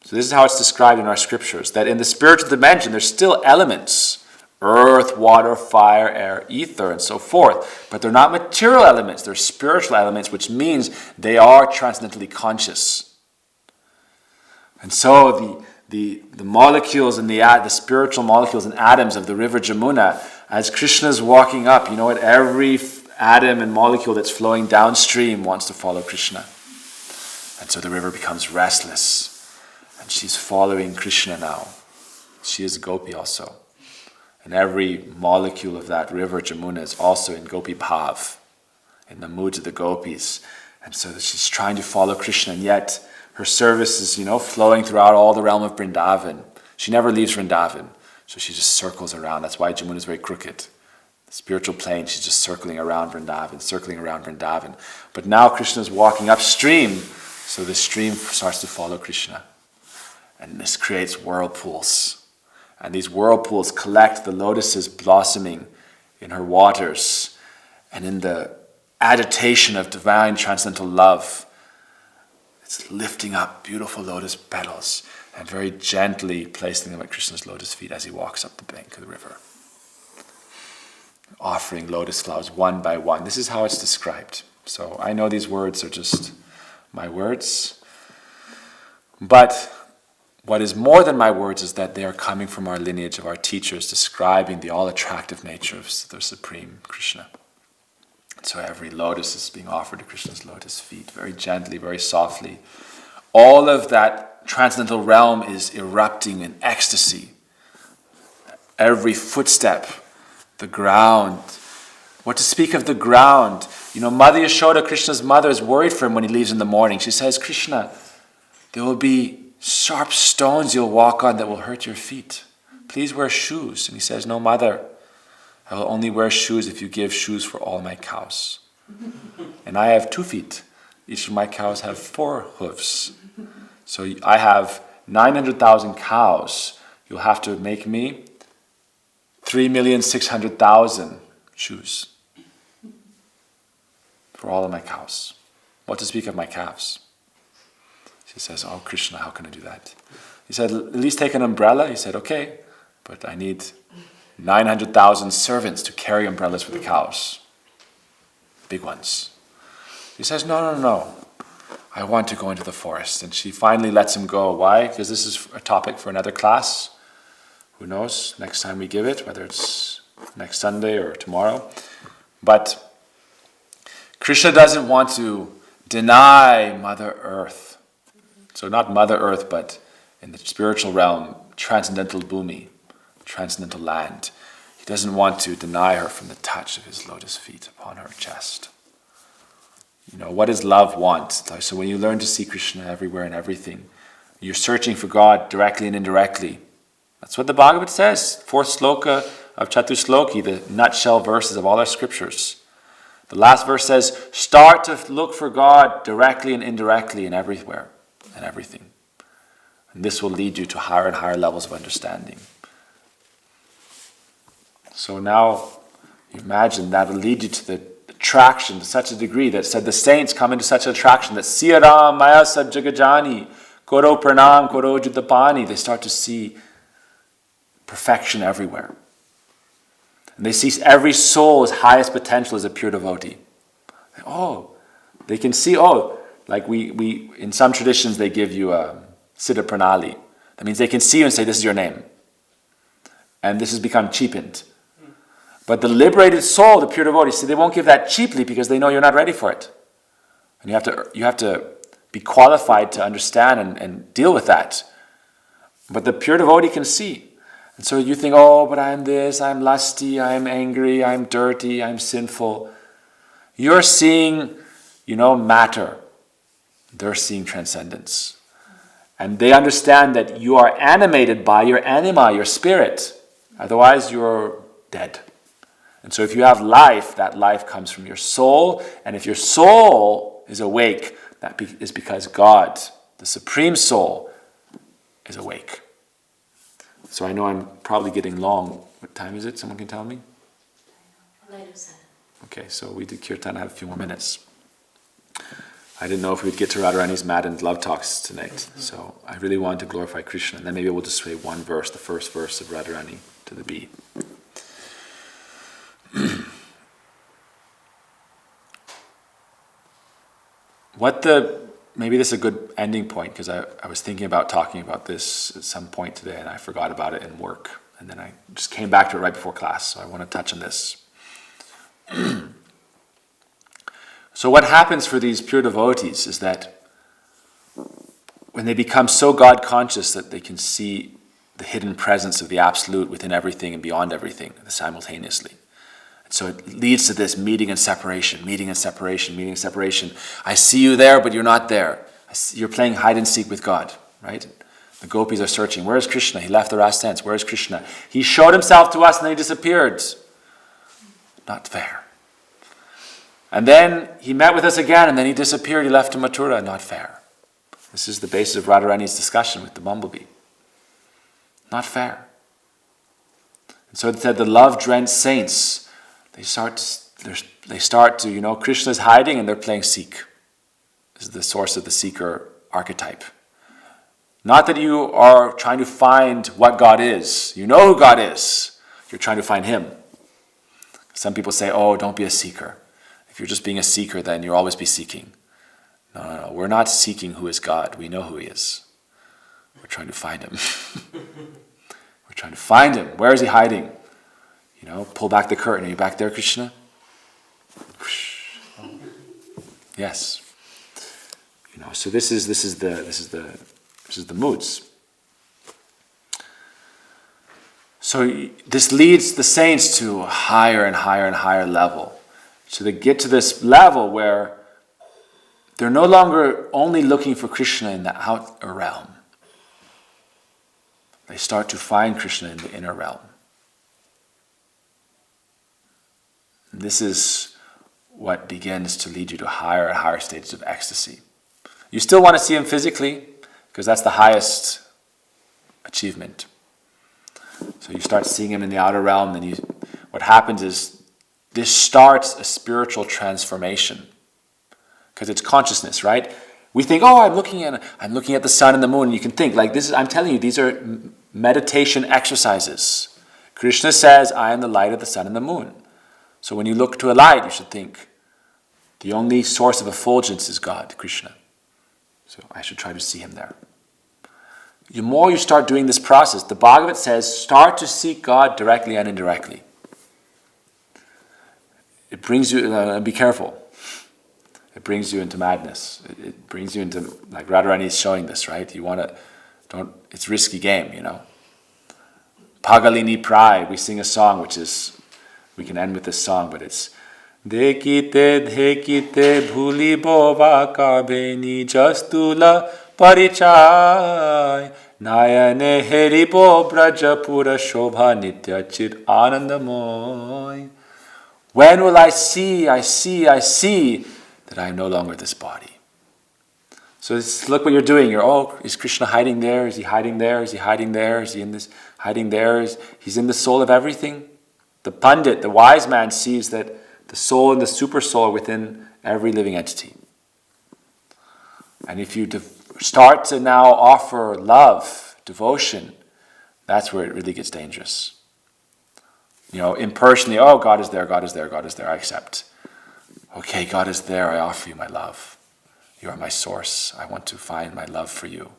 So this is how it's described in our scriptures, that in the spiritual dimension, there's still elements. Earth, water, fire, air, ether, and so forth. But they're not material elements, they're spiritual elements, which means they are transcendentally conscious. And so the molecules and the spiritual molecules and atoms of the river Jamuna, as Krishna is walking up, you know what? Every atom and molecule that's flowing downstream wants to follow Krishna. And so the river becomes restless. And she's following Krishna now. She is a gopi also. And every molecule of that river Jamuna is also in gopi bhav, in the moods of the gopis. And so she's trying to follow Krishna, and yet her service is, flowing throughout all the realm of Vrindavan. She never leaves Vrindavan. So she just circles around. That's why Jamuna is very crooked. The spiritual plane, she's just circling around Vrindavan. But now Krishna is walking upstream, so the stream starts to follow Krishna. And this creates whirlpools. And these whirlpools collect the lotuses blossoming in her waters. And in the agitation of divine transcendental love, it's lifting up beautiful lotus petals and very gently placing them at Krishna's lotus feet as he walks up the bank of the river. Offering lotus flowers one by one. This is how it's described. So I know these words are just my words. But what is more than my words is that they are coming from our lineage of our teachers describing the all-attractive nature of the Supreme Krishna. So every lotus is being offered to Krishna's lotus feet, very gently, very softly. All of that transcendental realm is erupting in ecstasy. Every footstep, the ground. What to speak of the ground? Mother Yashoda, Krishna's mother, is worried for him when he leaves in the morning. She says, Krishna, there will be sharp stones you'll walk on that will hurt your feet. Please wear shoes. And he says, no, mother, I will only wear shoes if you give shoes for all my cows. And I have 2 feet. Each of my cows have 4 hooves. So I have 900,000 cows. You'll have to make me 3,600,000 shoes for all of my cows. What to speak of my calves? She says, oh, Krishna, how can I do that? He said, at least take an umbrella. He said, okay, but I need 900,000 servants to carry umbrellas for the cows. big ones. He says, no. I want to go into the forest. And she finally lets him go. Why? Because this is a topic for another class. Who knows, next time we give it, whether it's next Sunday or tomorrow. But Krishna doesn't want to deny Mother Earth. So not Mother Earth, but in the spiritual realm, transcendental bhumi, transcendental land. He doesn't want to deny her from the touch of his lotus feet upon her chest. What does love want? So when you learn to see Krishna everywhere and everything, you're searching for God directly and indirectly. That's what the Bhagavad says. 4th sloka of Chatusloki, the nutshell verses of all our scriptures. The last verse says, start to look for God directly and indirectly and everywhere and everything. And this will lead you to higher and higher levels of understanding. So now, imagine that will lead you to the attraction to such a degree that said the saints come into such an attraction that Siyaram Maya Sab Jagajani, Koro Pranam, Koro Judapani, they start to see perfection everywhere. And they see every soul's highest potential as a pure devotee. They can see, like we in some traditions they give you a Siddha Pranali. That means they can see you and say, this is your name. And this has become cheapened. But the liberated soul, the pure devotee, see, they won't give that cheaply because they know you're not ready for it. And you have to be qualified to understand and deal with that. But the pure devotee can see. And so you think, but I'm this, I'm lusty, I'm angry, I'm dirty, I'm sinful. You're seeing, matter. They're seeing transcendence. And they understand that you are animated by your anima, your spirit. Otherwise, you're dead. And so if you have life, that life comes from your soul. And if your soul is awake, that is because God, the Supreme Soul, is awake. So I know I'm probably getting long. What time is it? Someone can tell me? Okay, so we did kirtan. I have a few more minutes. I didn't know if we'd get to Radharani's maddened love talks tonight. So I really wanted to glorify Krishna. And then maybe we'll just say one verse, the first verse of Radharani to the beat. Maybe this is a good ending point, because I was thinking about talking about this at some point today and I forgot about it in work. And then I just came back to it right before class, so I want to touch on this. So what happens for these pure devotees is that when they become so God conscious that they can see the hidden presence of the Absolute within everything and beyond everything simultaneously. So it leads to this meeting and separation, meeting and separation, meeting and separation. I see you there, but you're not there. You're playing hide and seek with God, right? The gopis are searching. Where is Krishna? He left the Ras dance. Where is Krishna? He showed himself to us and then he disappeared. Not fair. And then he met with us again and then he disappeared. He left to Mathura. Not fair. This is the basis of Radharani's discussion with the bumblebee. Not fair. And so it said the love-drenched saints, they start to, Krishna's hiding and they're playing seek. This is the source of the seeker archetype. Not that you are trying to find what God is. You know who God is. You're trying to find Him. Some people say, don't be a seeker. If you're just being a seeker, then you'll always be seeking. No. We're not seeking who is God. We know who He is. We're trying to find Him. We're trying to find Him. Where is He hiding? Pull back the curtain. Are you back there, Krishna? Yes. So this is the moods. So this leads the saints to a higher and higher and higher level. So they get to this level where they're no longer only looking for Krishna in the outer realm. They start to find Krishna in the inner realm. This is what begins to lead you to higher and higher stages of ecstasy. You still want to see Him physically, because that's the highest achievement. So you start seeing Him in the outer realm, then what happens is this starts a spiritual transformation. Because it's consciousness, right? We think, I'm looking at the sun and the moon, and you can think, like this is, I'm telling you, these are meditation exercises. Krishna says, I am the light of the sun and the moon. So when you look to a light, you should think, The only source of effulgence is God, Krishna. So I should try to see him there. The more you start doing this process, the Bhagavad says, start to seek God directly and indirectly. It brings you, be careful. It brings you into madness. It brings you into, like Radharani is showing this, right? You want to, it's risky game, you know. Pagalini Prai, we sing a song which is, we can end with this song, but it's Dekite dhekite bhuli bova kabeni jastula parichay Nayane heribo brajapura shobha nitya chit anandamoy. When will I see that I am no longer this body? So look what you're doing. Is Krishna hiding there? Is he hiding there? Is he hiding there? Is he in this hiding there? He's in the soul of everything. The Pandit, the wise man, sees that the soul and the super soul are within every living entity. And if you start to now offer love, devotion, that's where it really gets dangerous. You know, impersonally, God is there, God is there, God is there, I accept. Okay, God is there, I offer you my love. You are my source. I want to find my love for you.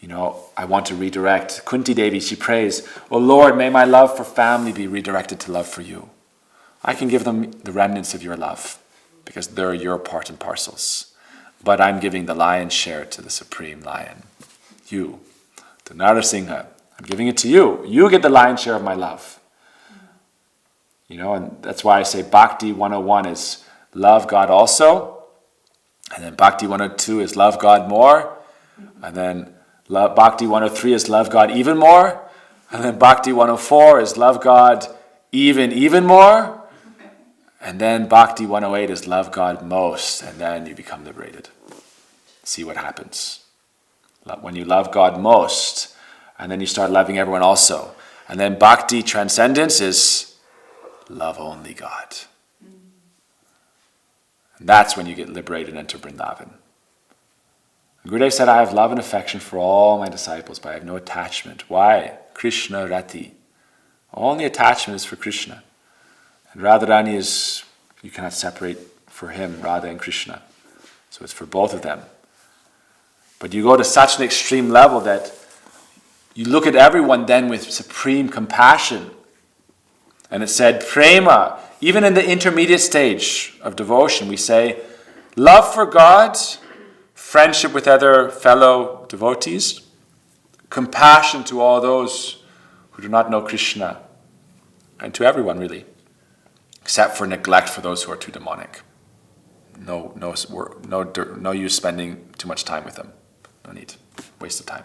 You know, I want to redirect. Kunti Devi, she prays, oh Lord, may my love for family be redirected to love for you. I can give them the remnants of your love because they're your part and parcels. But I'm giving the lion's share to the supreme lion. You, to Narasingha. I'm giving it to you. You get the lion's share of my love. You know, and that's why I say Bhakti 101 is love God also. And then Bhakti 102 is love God more. And then Bhakti 103 is love God even more. And then Bhakti 104 is love God even more. And then Bhakti 108 is love God most. And then you become liberated. See what happens. When you love God most, and then you start loving everyone also. And then Bhakti transcendence is love only God. And that's when you get liberated and enter Vrindavan. Gurudev said, I have love and affection for all my disciples, but I have no attachment. Why? Krishna Rati. Only attachment is for Krishna. And Radharani is, you cannot separate for him, Radha and Krishna. So it's for both of them. But you go to such an extreme level that you look at everyone then with supreme compassion. And it said, prema, even in the intermediate stage of devotion, we say, love for God, friendship with other fellow devotees, compassion to all those who do not know Krishna, and to everyone really, except for neglect for those who are too demonic. No use spending too much time with them. No need. Waste of time.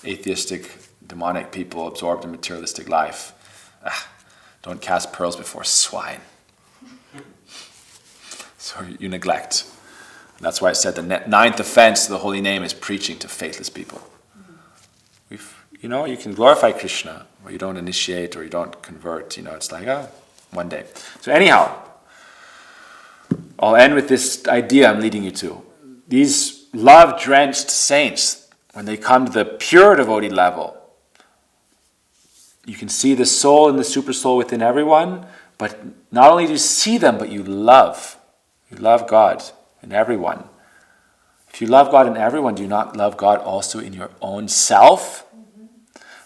Atheistic, demonic people absorbed in materialistic life. Don't cast pearls before swine. So you neglect. And that's why I said the ninth offense to the holy name is preaching to faithless people. You can glorify Krishna, or you don't initiate, or you don't convert. It's like, one day. So anyhow, I'll end with this idea I'm leading you to. These love-drenched saints, when they come to the pure devotee level, you can see the soul and the super soul within everyone, but not only do you see them, but you love. You love God in everyone. If you love God in everyone, do you not love God also in your own self?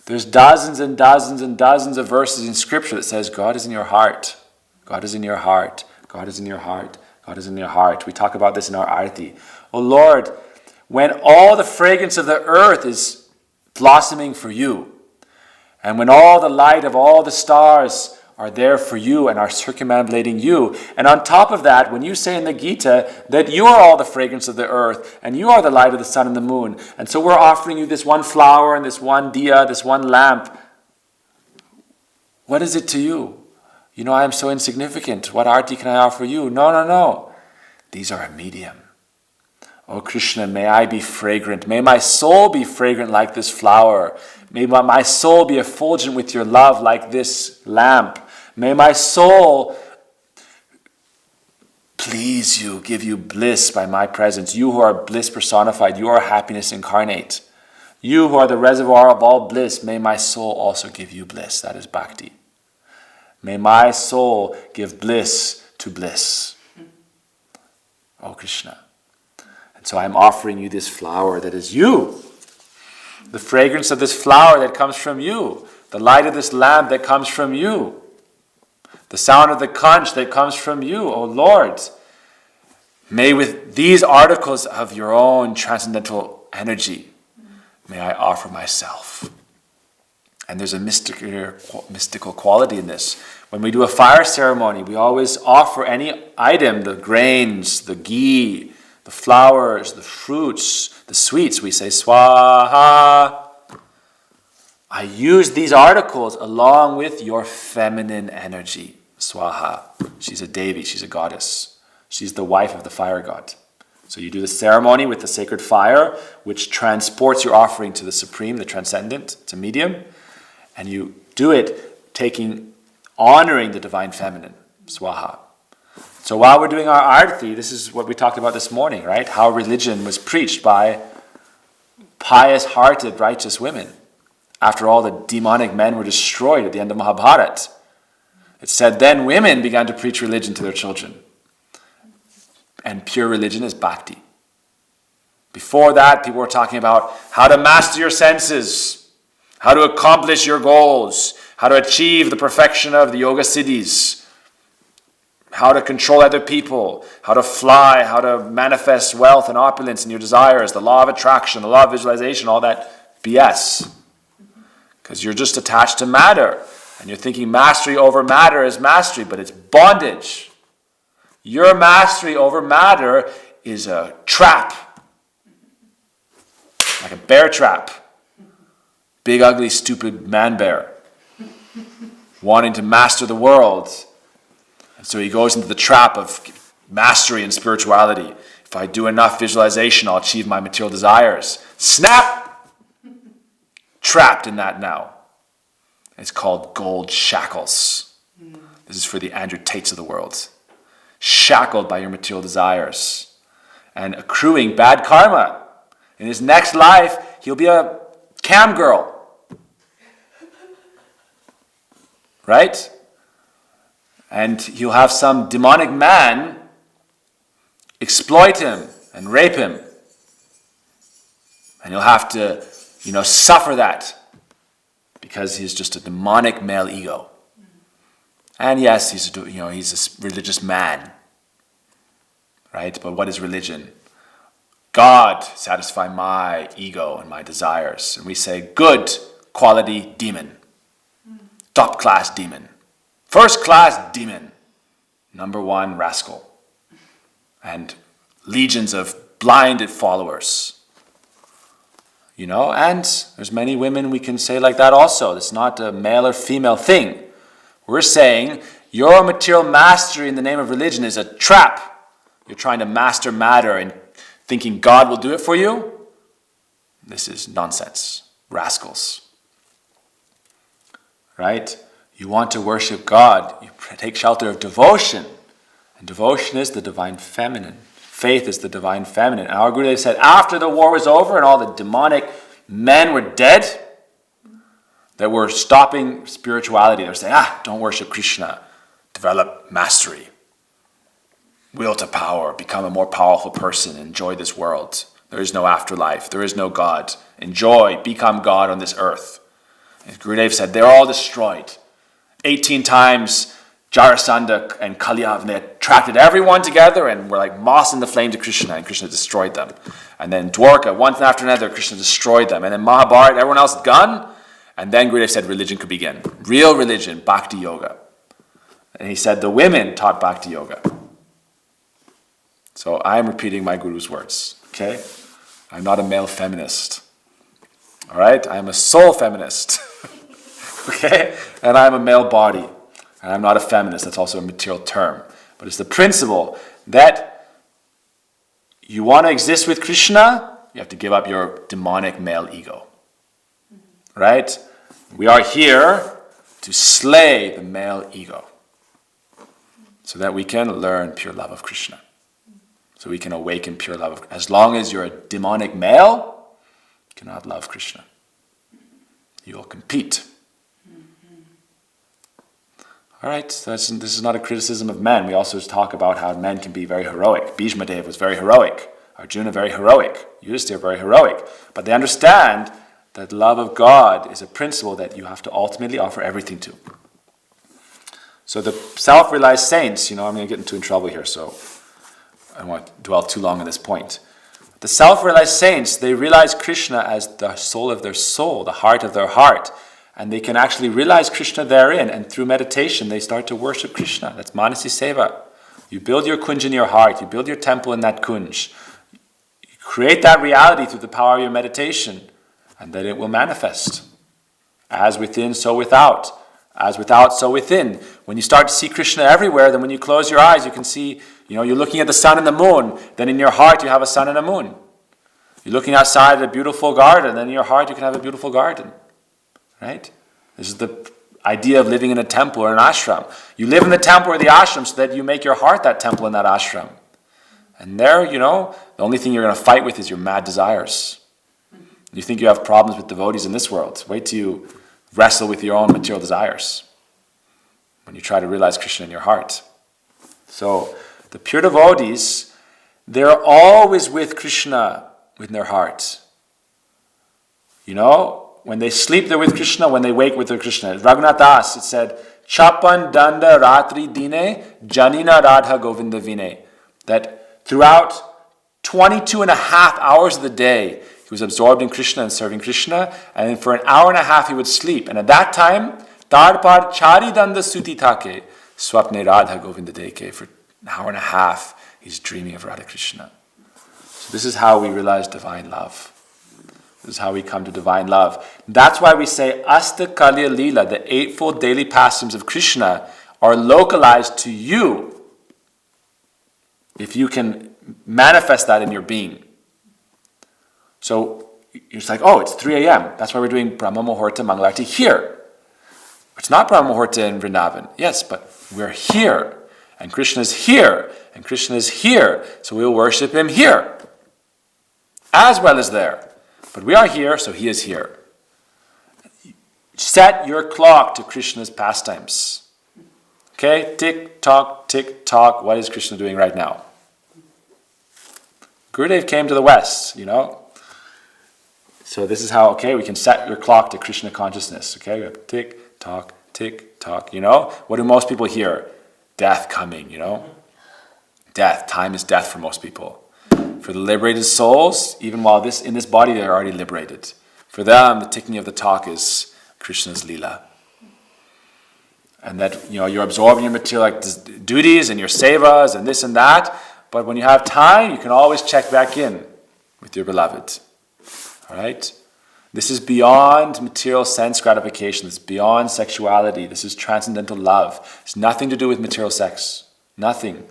There's dozens and dozens and dozens of verses in Scripture that says God is in your heart. God is in your heart. God is in your heart. God is in your heart. We talk about this in our arati. Oh Lord, when all the fragrance of the earth is blossoming for you, and when all the light of all the stars are there for you and are circumambulating you, and on top of that, when you say in the Gita that you are all the fragrance of the earth, and you are the light of the sun and the moon, and so we're offering you this one flower and this one diya, this one lamp, what is it to you? I am so insignificant. What arti can I offer you? No. These are a medium. Oh Krishna, may I be fragrant. May my soul be fragrant like this flower. May my soul be effulgent with your love like this lamp. May my soul please you, give you bliss by my presence. You who are bliss personified, you are happiness incarnate. You who are the reservoir of all bliss, may my soul also give you bliss. That is bhakti. May my soul give bliss to bliss. O Krishna. And so I'm offering you this flower that is you. The fragrance of this flower that comes from you. The light of this lamp that comes from you. The sound of the conch that comes from you, O Lord. May with these articles of your own transcendental energy, may I offer myself. And there's a mystical quality in this. When we do a fire ceremony, we always offer any item, the grains, the ghee, the flowers, the fruits, the sweets. We say, Swaha. I use these articles along with your feminine energy. Swaha. She's a Devi, she's a goddess. She's the wife of the fire god. So you do the ceremony with the sacred fire, which transports your offering to the supreme, the transcendent. It's a medium. And you do it honoring the divine feminine. Swaha. So while we're doing our arati, this is what we talked about this morning, right? How religion was preached by pious-hearted, righteous women. After all, the demonic men were destroyed at the end of Mahabharata. It said then women began to preach religion to their children. And pure religion is bhakti. Before that, people were talking about how to master your senses, how to accomplish your goals, how to achieve the perfection of the yoga siddhis, how to control other people, how to fly, how to manifest wealth and opulence in your desires, the law of attraction, the law of visualization, all that BS. Because you're just attached to matter. And you're thinking mastery over matter is mastery, but it's bondage. Your mastery over matter is a trap. Like a bear trap. Big, ugly, stupid man-bear. Wanting to master the world. And so he goes into the trap of mastery and spirituality. If I do enough visualization, I'll achieve my material desires. Snap! Trapped in that now. It's called gold shackles. This is for the Andrew Tates of the world. Shackled by your material desires. And accruing bad karma. In his next life, he'll be a cam girl. Right? And he'll have some demonic man exploit him and rape him. And he'll have to, suffer that. Because he's just a demonic male ego. And yes, he's a religious man. Right? But what is religion? God satisfy my ego and my desires. And we say, good quality demon. Top class demon. First class demon. Number one rascal. And legions of blinded followers. And there's many women we can say like that also. It's not a male or female thing. We're saying your material mastery in the name of religion is a trap. You're trying to master matter and thinking God will do it for you. This is nonsense. Rascals. Right? You want to worship God. You take shelter of devotion. And devotion is the divine feminine. Faith is the divine feminine. And our Gurudev said after the war was over and all the demonic men were dead, that were stopping spirituality. They were saying, don't worship Krishna. Develop mastery. Will to power. Become a more powerful person. Enjoy this world. There is no afterlife. There is no God. Enjoy. Become God on this earth. And Gurudev said, they're all destroyed. 18 times Jarasandha and Kalyav, they attracted everyone together and were like moss in the flame to Krishna, and Krishna destroyed them. And then Dwarka, one after another, Krishna destroyed them. And then Mahabharata, everyone else gone. And then Gurudev said religion could begin. Real religion, Bhakti Yoga. And he said the women taught Bhakti Yoga. So I am repeating my Guru's words, okay? I'm not a male feminist. All right? I am a soul feminist. Okay? And I'm a male body. And I'm not a feminist. That's also a material term. But it's the principle that you want to exist with Krishna, you have to give up your demonic male ego. Right? We are here to slay the male ego so that we can learn pure love of Krishna. So we can awaken pure love. As long as you're a demonic male, you cannot love Krishna. You will compete. All right, so this is not a criticism of men. We also talk about how men can be very heroic. Bhishma Dev was very heroic. Arjuna very heroic. Yudhisthira very heroic. But they understand that love of God is a principle that you have to ultimately offer everything to. So the self-realized saints, I'm going to get into trouble here, so I don't want to dwell too long on this point. The self-realized saints, they realize Krishna as the soul of their soul, the heart of their heart. And they can actually realize Krishna therein, and through meditation they start to worship Krishna. That's Manasi Seva. You build your kunj in your heart, you build your temple in that kunj. You create that reality through the power of your meditation, and then it will manifest. As within, so without. As without, so within. When you start to see Krishna everywhere, then when you close your eyes, you can see, you're looking at the sun and the moon, then in your heart you have a sun and a moon. You're looking outside at a beautiful garden, then in your heart you can have a beautiful garden. Right? This is the idea of living in a temple or an ashram. You live in the temple or the ashram so that you make your heart that temple in that ashram. And there, the only thing you're going to fight with is your mad desires. You think you have problems with devotees in this world. Wait till you wrestle with your own material desires when you try to realize Krishna in your heart. So, the pure devotees, they're always with Krishna in their heart. When they sleep, they're with Krishna. When they wake, with their Krishna. Raghunath Das, it said, Chapan danda ratri dine, janina radha govinda vine. That throughout 22 and a half hours of the day, he was absorbed in Krishna and serving Krishna. And then for an hour and a half, he would sleep. And at that time, tarpar chari danda suti take, swapne radha govinda deke. For an hour and a half, he's dreaming of Radha Krishna. So this is how we realize divine love. This is how we come to divine love. That's why we say Asta Kalya Leela, the eightfold daily pastimes of Krishna, are localized to you if you can manifest that in your being. So you're just like, it's 3 a.m. That's why we're doing Brahma Muhurta Mangalarti here. It's not Brahma Muhurta in Vrindavan. Yes, but we're here. And Krishna is here. And Krishna is here. So we'll worship him here. As well as there. But we are here, so he is here. Set your clock to Krishna's pastimes. Okay? Tick, tock, tick, tock. What is Krishna doing right now? Gurudev came to the West, So this is how, we can set your clock to Krishna consciousness. Okay? We have tick, tock, tick, tock. What do most people hear? Death coming, Death. Time is death for most people. For the liberated souls, even while in this body, they're already liberated. For them, the ticking of the talk is Krishna's Leela. And that, you're absorbing your material duties and your sevas and this and that. But when you have time, you can always check back in with your beloved. All right? This is beyond material sense gratification. This is beyond sexuality. This is transcendental love. It's nothing to do with material sex. Nothing.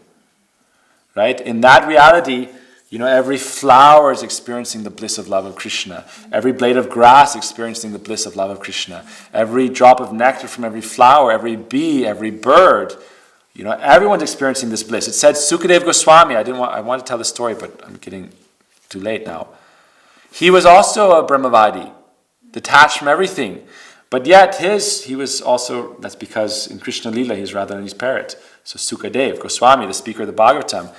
Right? In that reality, every flower is experiencing the bliss of love of Krishna. Every blade of grass experiencing the bliss of love of Krishna. Every drop of nectar from every flower, every bee, every bird, everyone's experiencing this bliss. It said Sukadeva Goswami, I want to tell the story, but I'm getting too late now. He was also a Brahmavadi, detached from everything. But yet he was also, that's because in Krishna Lila he's Radharani's parrot. So Sukadeva Goswami, the speaker of the Bhagavatam,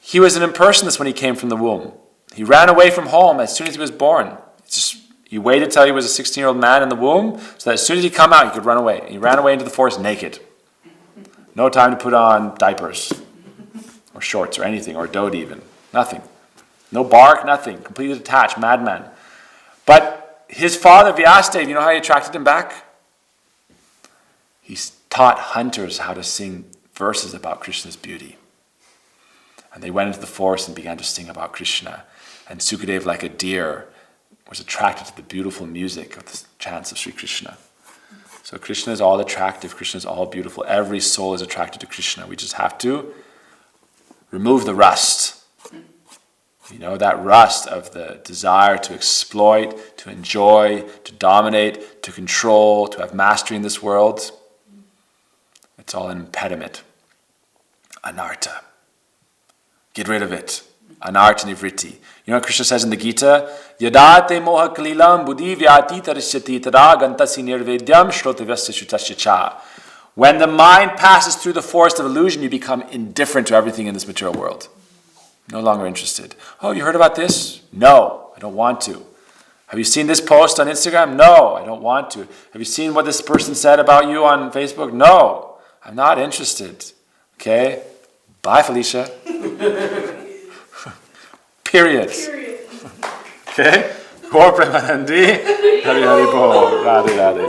he was an impersonalist when he came from the womb. He ran away from home as soon as he was born. He waited till he was a 16-year-old man in the womb, so that as soon as he come out, he could run away. And he ran away into the forest naked. No time to put on diapers, or shorts, or anything, or a dhoti even. Nothing. No bark, nothing. Completely detached, madman. But his father, Vyasadeva, how he attracted him back? He taught hunters how to sing verses about Krishna's beauty. And they went into the forest and began to sing about Krishna. And Sukadeva, like a deer, was attracted to the beautiful music of the chants of Sri Krishna. So Krishna is all attractive. Krishna is all beautiful. Every soul is attracted to Krishna. We just have to remove the rust. That rust of the desire to exploit, to enjoy, to dominate, to control, to have mastery in this world. It's all an impediment. Anartha. Get rid of it. Anartha nivritti. What Krishna says in the Gita? Yadate moha kalilam buddhi vyati tarishyati tada gantasi nirvedyam shrotavyasya shutasya cha. When the mind passes through the forest of illusion, you become indifferent to everything in this material world. No longer interested. Oh, you heard about this? No, I don't want to. Have you seen this post on Instagram? No, I don't want to. Have you seen what this person said about you on Facebook? No, I'm not interested. Okay? Bye, Felicia. Period. Okay? Gaur Premanandi. Hari Hari Bol. Radhe Radhe.